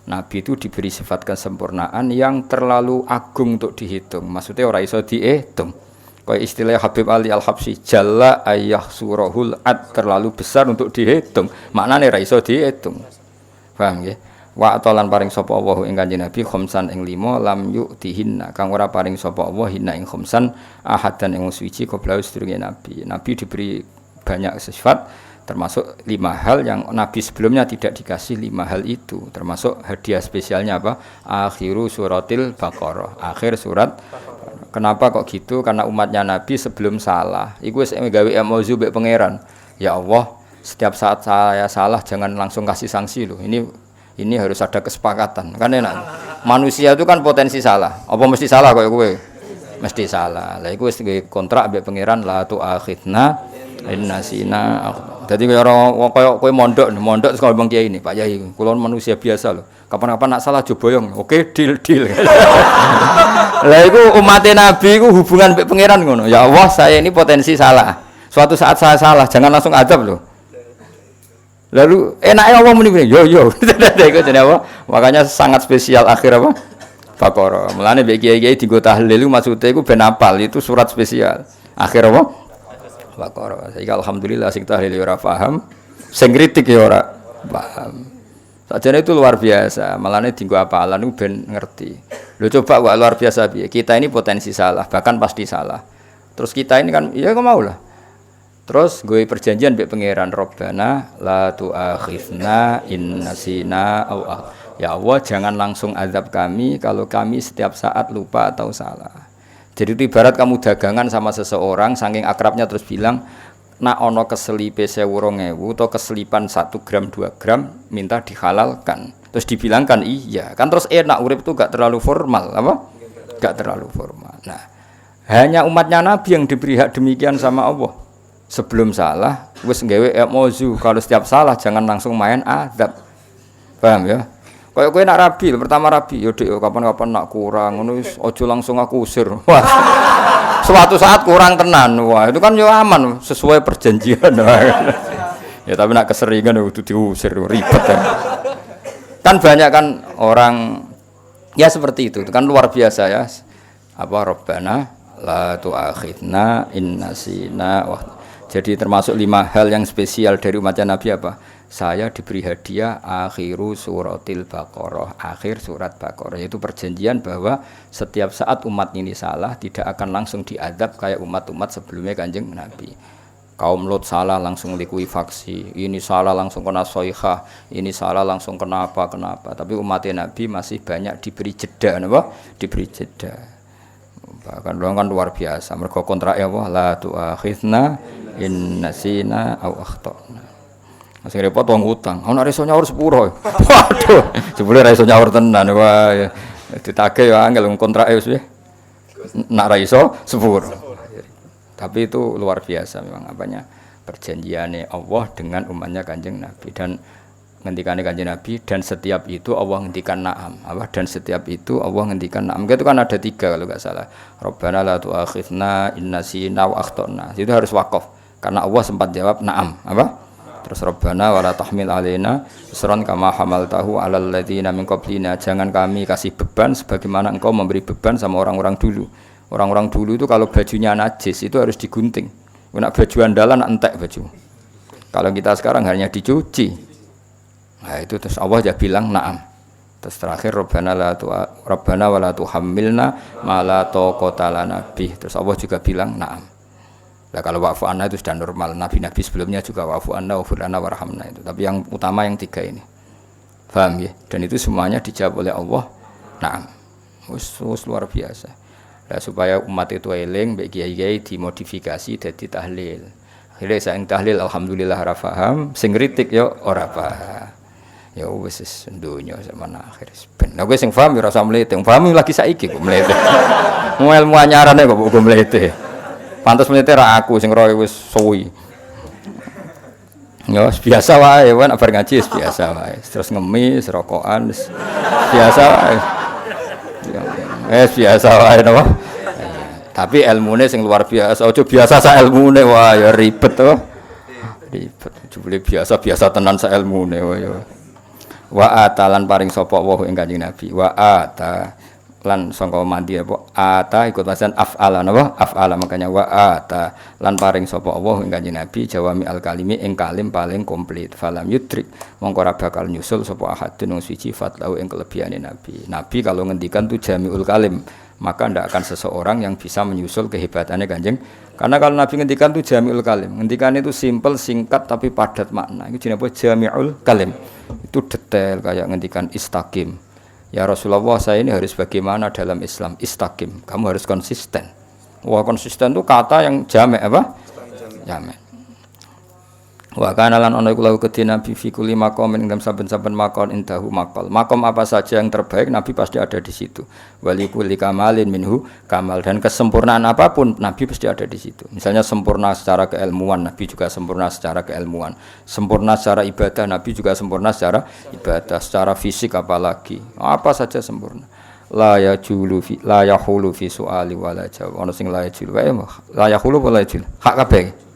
Nabi itu diberi sifat kesempurnaan yang terlalu agung untuk dihitung. Maksudnya ora iso dihitung. Kayak istilah Habib Ali Al-Habsyi, jalla ayyah surahul ad, terlalu besar untuk dihitung. Maknane ora iso dihitung. Paham nggih? Wa atalan paring sapa Allah ing Kanjeng Nabi khamsan ing 5 lam yu'tihinna. Kang ora paring sapa Allah hinna ing khamsan ahadan ing suci qabla sedurunge Nabi. Nabi diberi banyak sifat termasuk 5 hal yang Nabi sebelumnya tidak dikasih 5 hal itu, termasuk hadiah spesialnya apa? Akhiru suratil Baqarah, akhir surat. Kenapa kok gitu? Karena umatnya Nabi sebelum salah iku wis gawe emozi mbek pangeran. Ya Allah, setiap saat saya salah jangan langsung kasih sanksi loh. Ini harus ada kesepakatan. Kan enak. Manusia itu kan potensi salah. Apa mesti salah kok kowe? Mesti salah. Lah iku wis kontrak mbek pangeran la tu akhidna innasina. Jadi kaya kowe mondok terus ngomong kiai ini, Pak Yai, kula manusia biasa loh. Kapan-kapan nak salah joboyong. Oke, deal. Lah iku umat Nabi iku hubungan mbek pangeran ngono. Ya Allah, saya ini potensi salah. Suatu saat saya salah, jangan langsung adab loh. Lalu enaknya Allah muni yo. Iku jenenge apa? Makanya sangat spesial akhir apa? Baqarah. Mulane mbek kiai-kiai dienggo tahlil maksudnya iku ben apal, itu surat spesial. Akhir apa? Baqarah. Saiki alhamdulillah sing tahlil ora paham, sing kritik ya ora paham. Sajane itu luar biasa, malane dienggo apalan ku ben ngerti. Lho coba kok luar biasa piye? Kita ini potensi salah, bahkan pasti salah. Terus kita ini kan ya kok mau lah. Terus gue perjanjian mbek pangeran Rabbana la tu'akhizna in nasina aw ya Allah jangan langsung azab kami kalau kami setiap saat lupa atau salah. Jadi itu ibarat kamu dagangan sama seseorang, saking akrabnya terus bilang, nak ono keselipe 10.000 atau keselipan 1 gram 2 gram minta dihalalkan. Terus dibilangkan iya, kan terus enak urip itu gak terlalu formal, apa? Gak terlalu formal. Nah, hanya umatnya Nabi yang diberi hak demikian sama Allah. Sebelum salah, wis nggawe emozu kalau setiap salah jangan langsung main adab. Paham ya? Kayak kowe nak rabi, pertama rabi, yo Dik, kapan-kapan nak kurang ngono wis aja langsung aku usir. Wah. Suatu saat kurang tenan. Wah, itu kan yo aman sesuai perjanjian. Ya tapi nak keseringan kudu diusir, ribet ya. Kan banyak kan orang ya seperti itu kan luar biasa ya. Apa Rabbana la tu'akhidna in nasina. Wah. Jadi termasuk 5 hal yang spesial dari umatnya Nabi apa? Saya diberi hadiah akhiru suratil Baqarah, akhir surat Baqarah, yaitu perjanjian bahwa setiap saat umat ini salah tidak akan langsung diadab kayak umat-umat sebelumnya Kanjeng Nabi. Kaum Lot salah langsung likuifaksi, ini salah langsung kena soihah, ini salah langsung kenapa. Tapi umat Nabi masih banyak diberi jeda, apa? Diberi jeda. Bahkan kan luar biasa. Mergo kontrak ya Allah, la tu'akhidna in nasina aw akhtana. Masih repot wong utang. Ana reso nyaur sepuro. Waduh, jebule reso nyaur tenan wae. Ditagih ya angel kontrake wis piye. Nak ra iso sepuro. Tapi itu luar biasa memang apanya perjanjiannya Allah dengan umatnya Kanjeng Nabi dan ngendikane Kanjeng Nabi dan setiap itu Allah ngendikan na'am. Apa dan setiap itu Allah ngendikan na'am. Itu kan ada 3 kalau enggak salah. Rabbana la tu'akhidna in nasina wa akhtana. Itu harus wakaf. Karena Allah sempat jawab na'am. Apa? Terus Rabbana wala tahmil alaina isran kama hamaltahu alal ladzina min qablina. Jangan kami kasih beban sebagaimana engkau memberi beban sama orang-orang dulu. Orang-orang dulu itu kalau bajunya najis itu harus digunting. Nak baju andalan entek baju. Kalau kita sekarang hanya dicuci. Nah itu terus Allah ya bilang na'am. Terus terakhir Rabbana wala tuhammilna ma la taqata lana bih. Terus Allah juga bilang na'am. Nah, kalau wa'fu anna itu sudah normal. Nabi-nabi sebelumnya juga wa'fu anna wa'fu lana warhamna itu. Tapi yang utama yang 3 ini. Paham ya? Dan itu semuanya dijawab oleh Allah. Naam. Luar biasa. Nah, supaya umat itu eling, baik kiai-kiai dimodifikasi jadi tahlil. Akhirnya saya tahlil alhamdulillah ora paham, sing kritik yo ora paham. Ya wis dunya zaman akhir. Ben nek sing paham yo ora usah mlete. Paham lagi saiki kok mlete. Mu ilmu anyarane kok mlete. Pantes menite ra aku sing roe wis suwi. Ya biasa wae, nek bar ngaji biasa wae. Terus ngemis, rokokan biasa wae. Ya biasa wae napa. Tapi ilmune sing luar biasa. Aja biasa sak ilmune wah ya ribet to. Ribet. Jebule biasa tenan sak ilmune wae ya. Wa atalan paring sapa wa ing Kanjeng Nabi. Wa ata lan sangka mandi apa ata ikut pasan af'ala napa af'ala makanya wa ata lan paring sapa Allah ing Kanjeng Nabi jawami al kalimi ing kalim paling komplit falam yudrik mongko ora bakal nyusul sapa ahadun wong suci fatlau ing kelebihane Nabi kalau ngendikan tu jamiul kalim maka ndak akan seseorang yang bisa menyusul kehebatannya Kanjeng karena kalau Nabi ngendikan tu jamiul kalim ngendikan itu simple singkat tapi padat makna itu jenenge jamiul kalim itu detail kayak ngendikan istaqim. Ya Rasulullah saya ini harus bagaimana dalam Islam istaqim. Kamu harus konsisten. Wah konsisten itu kata yang jamek apa? Jamek. Wa kana lan ana iku lahu kedhi Nabi fi kulli maqamin ing saben-saben maqam indahu maqal. Maqam apa saja yang terbaik Nabi pasti ada di situ. Wali kulli kamalin minhu kamal dan kesempurnaan apapun Nabi pasti ada di situ. Misalnya sempurna secara keilmuan Nabi juga sempurna secara keilmuan. Sempurna secara ibadah Nabi juga sempurna secara ibadah, secara fisik apalagi. Apa saja sempurna. La yahulu fi su'ali wala jawab. Ono sing la yahulu wae la yahulu wala yahul. Hak kabeh.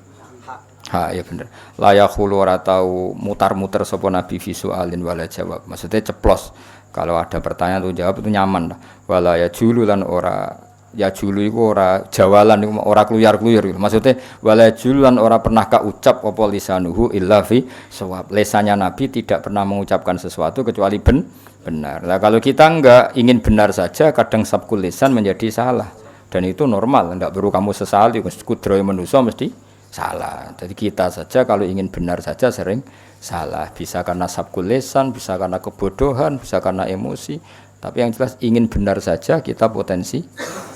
Ha ya bener. Layak hulu ora tau mutar-muter sapa nabi visualin wala jawab. Maksudnya ceplos. Kalau ada pertanyaan tuh jawab itu nyaman. Wala ya julu lan ora ya julu iku ora jawalan iku ora kluyar-kluyur. Maksudnya wala julu lan ora pernah kaucap apa lisanuhu illa fi shawab. Lesannya nabi tidak pernah mengucapkan sesuatu kecuali benar. Nah, kalau kita enggak ingin benar saja kadang sabkul lisan menjadi salah. Dan itu normal, enggak perlu kamu sesali kudrohe manusa mesti salah. Jadi kita saja kalau ingin benar saja sering salah. Bisa karena sabkul lisan, bisa karena kebodohan, bisa karena emosi. Tapi yang jelas ingin benar saja kita potensi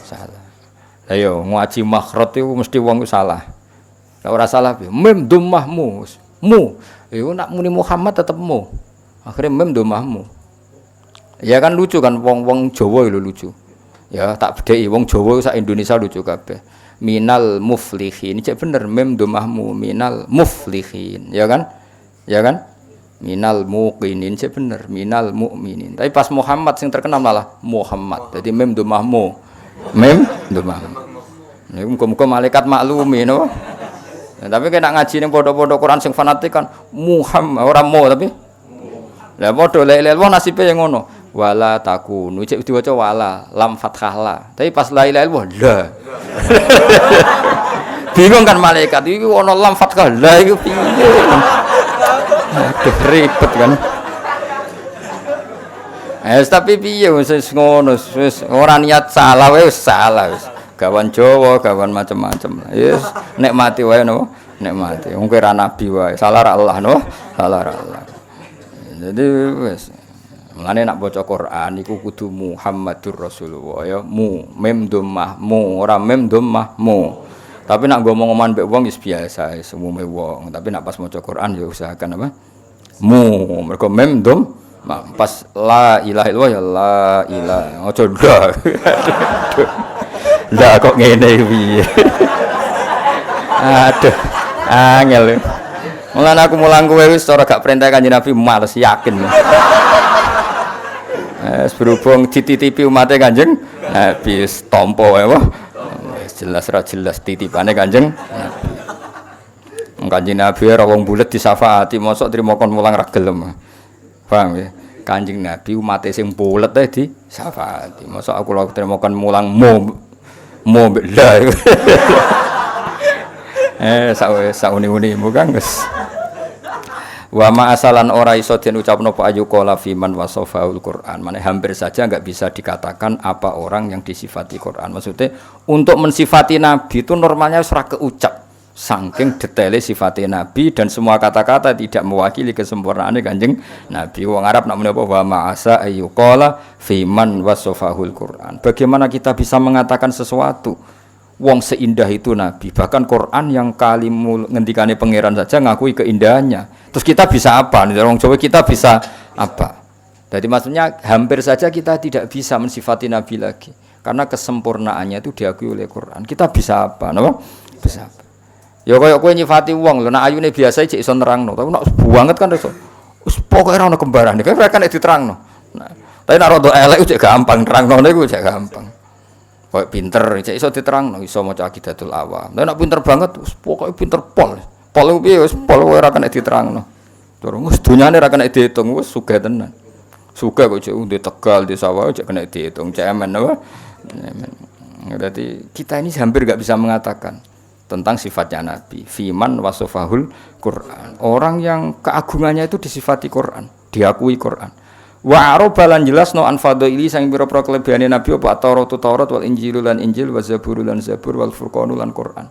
salah. Ayo ngaji makhraj itu mesti wong salah. Lah ora salah piye? Mem dhammahmu. Mu. Iku nak muni Muhammad tetep mu. Akhirnya mem dhammahmu. Ya kan lucu kan wong Jawa lho lucu. Ya tak bedheki wong Jawa sak Indonesia lucu kabeh. Minal muflihin, cek bener mem domahmu minal muflihin, ya kan minal muqinin, cek bener minal mu'minin. Tapi pas Muhammad sing terkenal malah Muhammad, jadi mem domahmu ini muka-muka malaikat maklumi no? Nah, tapi kena ngaji ning podo-podo Quran sing fanatik kan Muhammad orang mau tapi lah podo lele wong nasibe yang ngono wala takunu cek diwaca wala lam fathah la tapi pas la ilaha illallah la bingung kan malaikat iki ana lam fathah la iku piye aduh ribet kan tapi piye wis ngono wis ora niat salah wis salah wis gawan Jawa gawan macam-macam wis nikmati wae no nikmati wong kira nabi wae salah ra Allah no salah ra Allah jadi wis mulane nak baca Quran iku kudu Muhammadur Rasulullah ya mem dhammah mu ora mem dhammah mu. Tapi nak ngomong-ngomongan mbek wong wis biasa umume wong, tapi nak pas maca Quran ya usahakan apa? Mergo mem dhammah pas la ilaha illallah ya la ilaha. Aja ndak. Ndak kok ngene piye. Aduh, angel. Mulane aku mulang kowe wis ora gak perintah Kanjeng Nabi males yakin. Berhubung dititipi umatnya Kanjeng Nabi tompo ya wah jelas ra jelas titipane Kanjeng Nabi. Kanjeng Nabi ora wong bulet disafaati, mosok trimo kon mulang ra gelem. Paham ya? Kanjeng Nabi umat sing bulet ae disafaati. Mosok aku lho trimo kon mulang mo lah. Sauni-uni bukan guys. Wa ma asalan ora iso den ucapno apa ayu qala fiman wasafaul Quran. Mane hampir saja enggak bisa dikatakan apa orang yang disifati Quran. Maksudnya untuk mensifati Nabi itu normalnya ora keucap. Saking detailnya sifatnya Nabi dan semua kata-kata tidak mewakili kesempurnaan Kanjeng Nabi. Wong Arab nak muni apa wa ma asa ayu qala fiman wasafahul Quran. Bagaimana kita bisa mengatakan sesuatu wong seindah itu Nabi, bahkan Quran yang kalimul ngendikane pangeran saja ngakui keindahannya. Terus kita bisa apa? Wong Jawa kita bisa apa? Jadi maksudnya hampir saja kita tidak bisa mensifati Nabi lagi karena kesempurnaannya itu diakui oleh Quran. Kita bisa apa? Napa? Bisa apa? Ya kaya kowe nyifati wong lho, nek ayune biasa cek iso nerangno, tapi nek banget kan iso. Wis pokoke ora ono kembarane, kaya kan diterangno. Nah, tapi nek rada elek cek gampang nerangno niku cek gampang. Kok pinter, cek iso diterangno, iso maca Aqidatul Awam. Nek pinter banget, pokoke pinter pol. Pol piye wis pol ora kena diterangno. Durung wis dunyane ora kena diitung, wis sugih tenan. Sugih kok cek di Tegal, di sawah cek kena diitung, cemen apa? Berarti kita ini hampir enggak bisa mengatakan tentang sifatnya Nabi. Fiman wasafahul Quran. Orang yang keagungannya itu disifati Quran, diakui Quran. Wa arabalan jelas no anfadili sang pira-pira kelebihane Nabi apa Taurat wal Injil lan Injil wa Zabur lan Zabur wal Furqan lan Quran.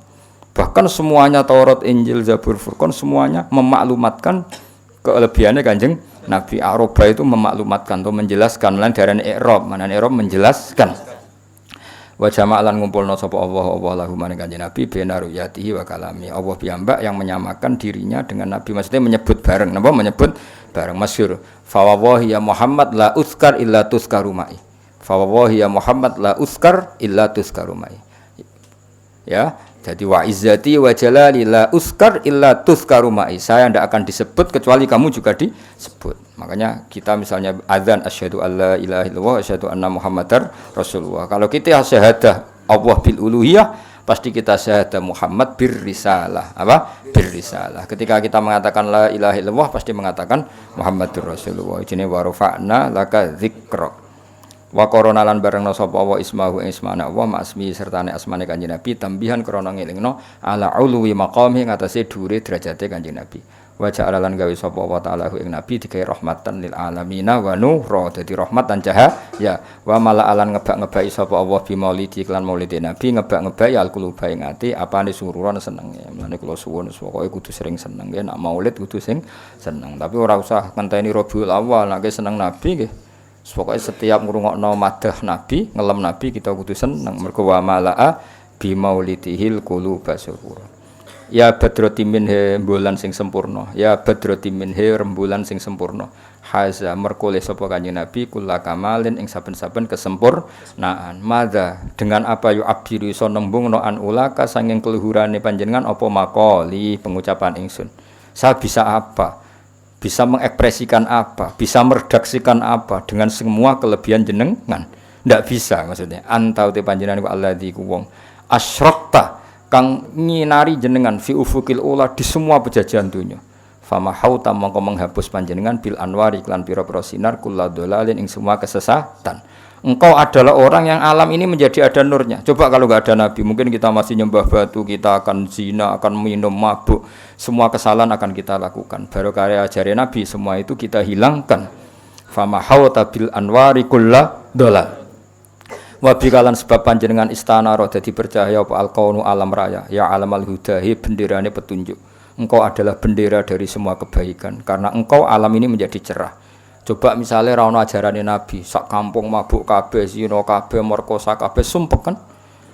Bahkan semuanya Taurat, Injil, Zabur, Furqan semuanya memaklumatkan kelebihannya Kanjeng Nabi. Araba itu memaklumatkan atau menjelaskan lan darane i'rab, manane i'rab menjelaskan. Wa jama'alan ngumpulna sapa Allah lahu maring Kanjeng Nabi bena ruyatihi wa kalami. Allah piyambak yang menyamakan dirinya dengan Nabi, maksudnya menyebut bareng, napa menyebut bareng masyhur. Fa wallahi ya Muhammad la uzkar illa tuzkaru ma'i. Fa wallahi ya Muhammad la uzkar illa tuzkaru ma'i. Ya, jadi wa izzati wa jalali la uzkar illa tuzkaru ma'i. Saya tidak akan disebut kecuali kamu juga disebut. Makanya kita misalnya azan asyhadu alla ilaha illallah asyhadu anna muhammadar rasulullah. Kalau kita syahadah Allah bil uluhiyah, pasti kita syahadah Muhammad bir risalah. Apa? Bir risalah. Ketika kita mengatakan la ilaha illallah pasti mengatakan Muhammadur Rasulullah. Jenenge wa rafa'na laka dzikra. Wa qarana lan bareng sapa wa ismahu ismana wa ma'asmi sertane asmane Kanjeng Nabi tambihan krana ngelingno ala uluwi maqami ngatasé dhuwure derajate Kanjeng Nabi. Wa ja'ala lan gawe sapa wa ta'ala ing Nabi digawe rahmatan lil alamina wa nura, dadi rahmat lan cahaya. Wa mala'alan ngebak-ngebaki sapa Allah bi maulidi lan maulid Nabi, ngebak-ngebaki al-quluba ing ati apane sururan senenge. Mulane kula suwun pokoke kudu sering seneng nggih, nek maulid kudu sing seneng. Tapi ora usah ngenteni Rabiul Awal nek seneng Nabi nggih. Pokoke setiap ngrungokno madah Nabi, ngelem Nabi kita kudu seneng mergo wa mala'a bi maulidihil quluba surura. Ya badroti minhe rembulan sing sempurna, ya badroti minhe rembulan sing sempurna. Haza merkole sapa Kanjeng Nabi kula kamalin ing saben-saben kesempurnaan. Madza dengan apa yu abdiru iso nembungno an ulaka sanging keluhurane panjenengan apa maqali pengucapan ingsun. Saya bisa apa? Bisa mengekspresikan apa? Bisa meredaksikan apa dengan semua kelebihan jenengan? Ndak bisa maksudnya. Antau te panjenengan ku alladzi ku wong asyrakta kang nyinari jenengan fi ufukil ula di semua pejajahan dunia. Fama hauta mongko menghapus panjenengan bil anwari iklan pira-pira sinar kulladzalalin ing semua kesesatan. Engkau adalah orang yang alam ini menjadi ada nurnya. Coba kalau enggak ada Nabi, mungkin kita masih nyembah batu, kita akan zina, akan minum mabuk, semua kesalahan akan kita lakukan. Baru karya ajaran Nabi semua itu kita hilangkan. Fama hauta bil anwari kulladzalalin. Wabikalan sebab panjenengan istana roh dadi bercahaya apa al-kaunu alam raya ya alamal hudahi benderane petunjuk. Engkau adalah bendera dari semua kebaikan karena engkau alam ini menjadi cerah. Coba misalnya ra ono ajarane Nabi, sak kampung mabuk kabeh, zina kabeh, merkosa kabeh, sumpek kan.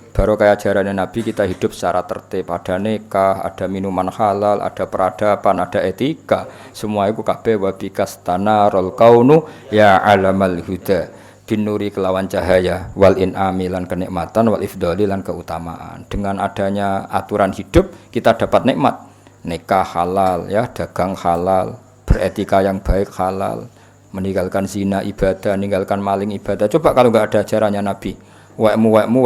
Baru kayak ajarane Nabi kita hidup secara tertib, ada nikah, ada minuman halal, ada peradaban, ada etika. Semua itu kabeh wabikas tanarul kaunu ya alamal huda. Binuri kelawan cahaya wal in'ami lan kenikmatan wal ifdali lan keutamaan. Dengan adanya aturan hidup kita dapat nikmat. Nikah halal ya, dagang halal, beretika yang baik halal, meninggalkan zina ibadah, meninggalkan maling ibadah. Coba kalau enggak ada ajarannya Nabi, wekmu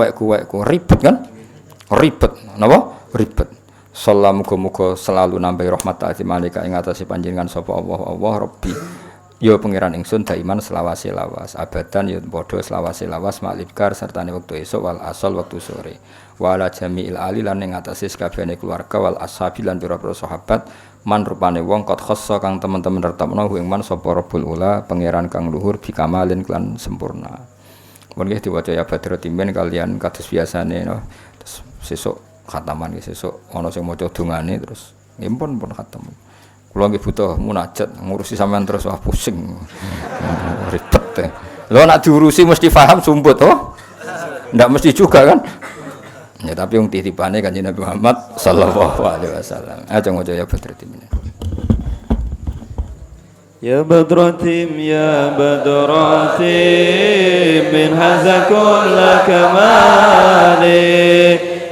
ribet kan? Ribet. Napa? Ribet. Salam muga-muga selalu nambahi rahmat ta'ati malika ing atase panjenengan sapa Allah Rabbi. Ya pangeran ingsun daiman selawase lawas, abadan ya padha selawase lawas maklibkar sertane wektu esuk wal asal wektu sore. Wa ala jami'il ali lan ing atase sakabehane keluarga wal ashabi lan pira-pira sahabat man rupane wong kot khassa kang teman-teman retepno ing man sapa Rabbul Ula pangeran kang luhur bikamalin lan sempurna. Mun nggih diwaca ya Badrul Timin kalian kados biasane no. Terus sesuk khataman sesuk ana sing maca dongane terus nggih pun khatam. Kula nggih butuh munajat ngurusi sampean terus wah pusing. Ribet teh. Lho nek diurusi mesti paham sumput oh. Ndak mesti juga kan? Ya tapi wong titipane Kanjeng Nabi Muhammad sallallahu alaihi wasallam. Aja ngojo ya Badrul Timin. يا بدرتهم يا بدرتهم من هذا كل كمالي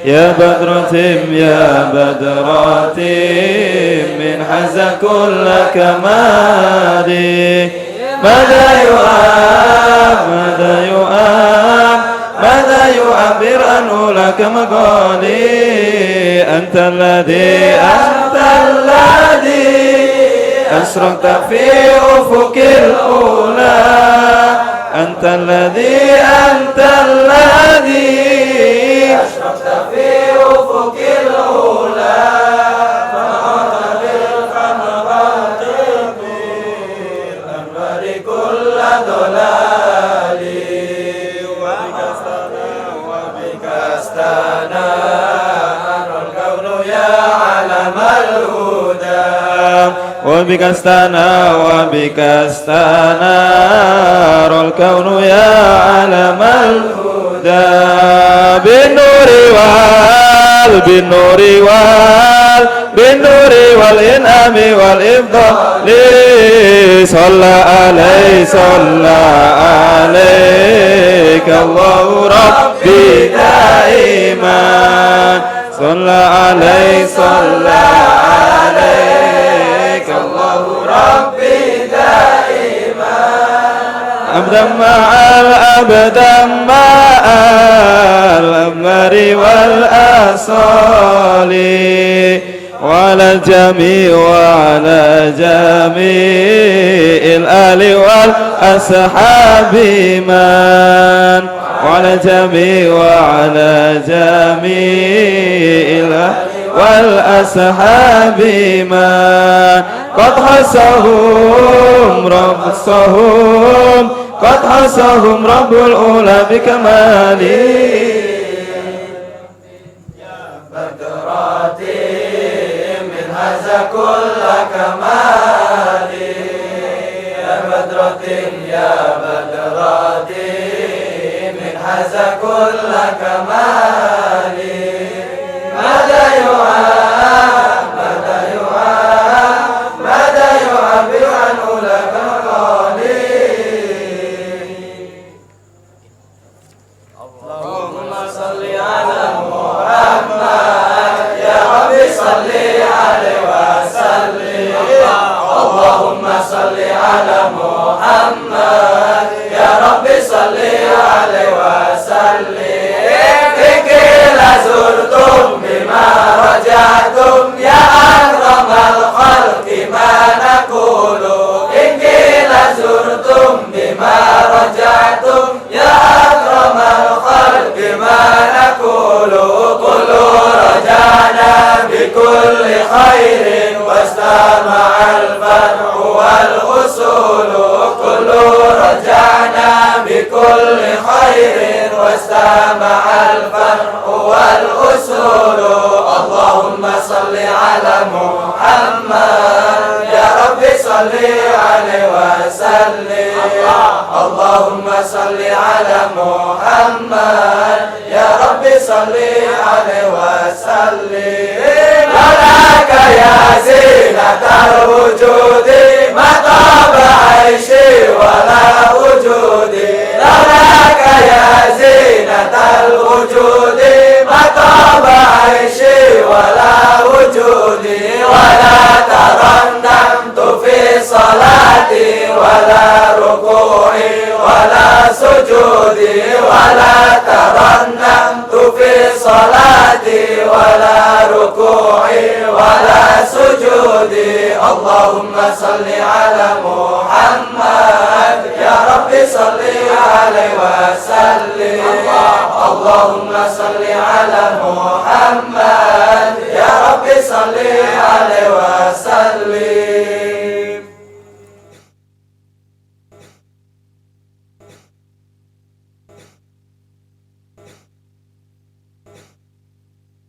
يا بدرتهم يا بدرتهم من هذا كل كمالي ماذا يؤاب ماذا يؤاب ماذا يعبر عنه لك مقالي أنت الذي أشرقت في أفق الأولى أنت الذي أشرقت في أفق الأولى فنعت بالخمرات بالأنوار كل ضلال وبك استنار الكون يا علم الهدى وبك استنار الكون يا علم الهدى بالنور والإنعام والإفضال صلى عليك الله ربي دائما صلى عليك الله ربي دائما أبدا مع الأمر والأصال وعلى الجميع الآل والأصحاب من وعلى الجميع الآل والأصحاب من قد حصهم رب الأولى بكماله يا بدراتي من هذا كل كمالي يا بدراتي من هذا كل كمالي ماذا يعبر عنه لك مقالي اللهم صل على محمد يا رب صل عليه وسلم اللهم صل على محمد يا رب صل عليه وسلم إن زرتم بما رجعتم يا أكرم الخلق ما نقول إن زرتم بما رجعتم يا أكرم الخلق ما نقول قلوا رجعنا بكل خير واستمع الفرع والأصول قلوا رجعنا بكل خير واستمع الفرع والأصول اللهم صل على محمد يا رب صل عليه وسلم اللهم صل على محمد يا رب صل عليه وسلم لك يا زينة الوجود ما طاب عيشي ولا وجودي لك يا زينة الوجود ما طاب عيشي ولا وجودي ولا ترنمت في صلاتي ولا ركوعي ولا سجودي ولا ترنمت في صلاتي ولا ركوعي السجود اللهم صل على محمد يا رب صل عليه وسلم اللهم صل على محمد يا رب صل عليه وسلم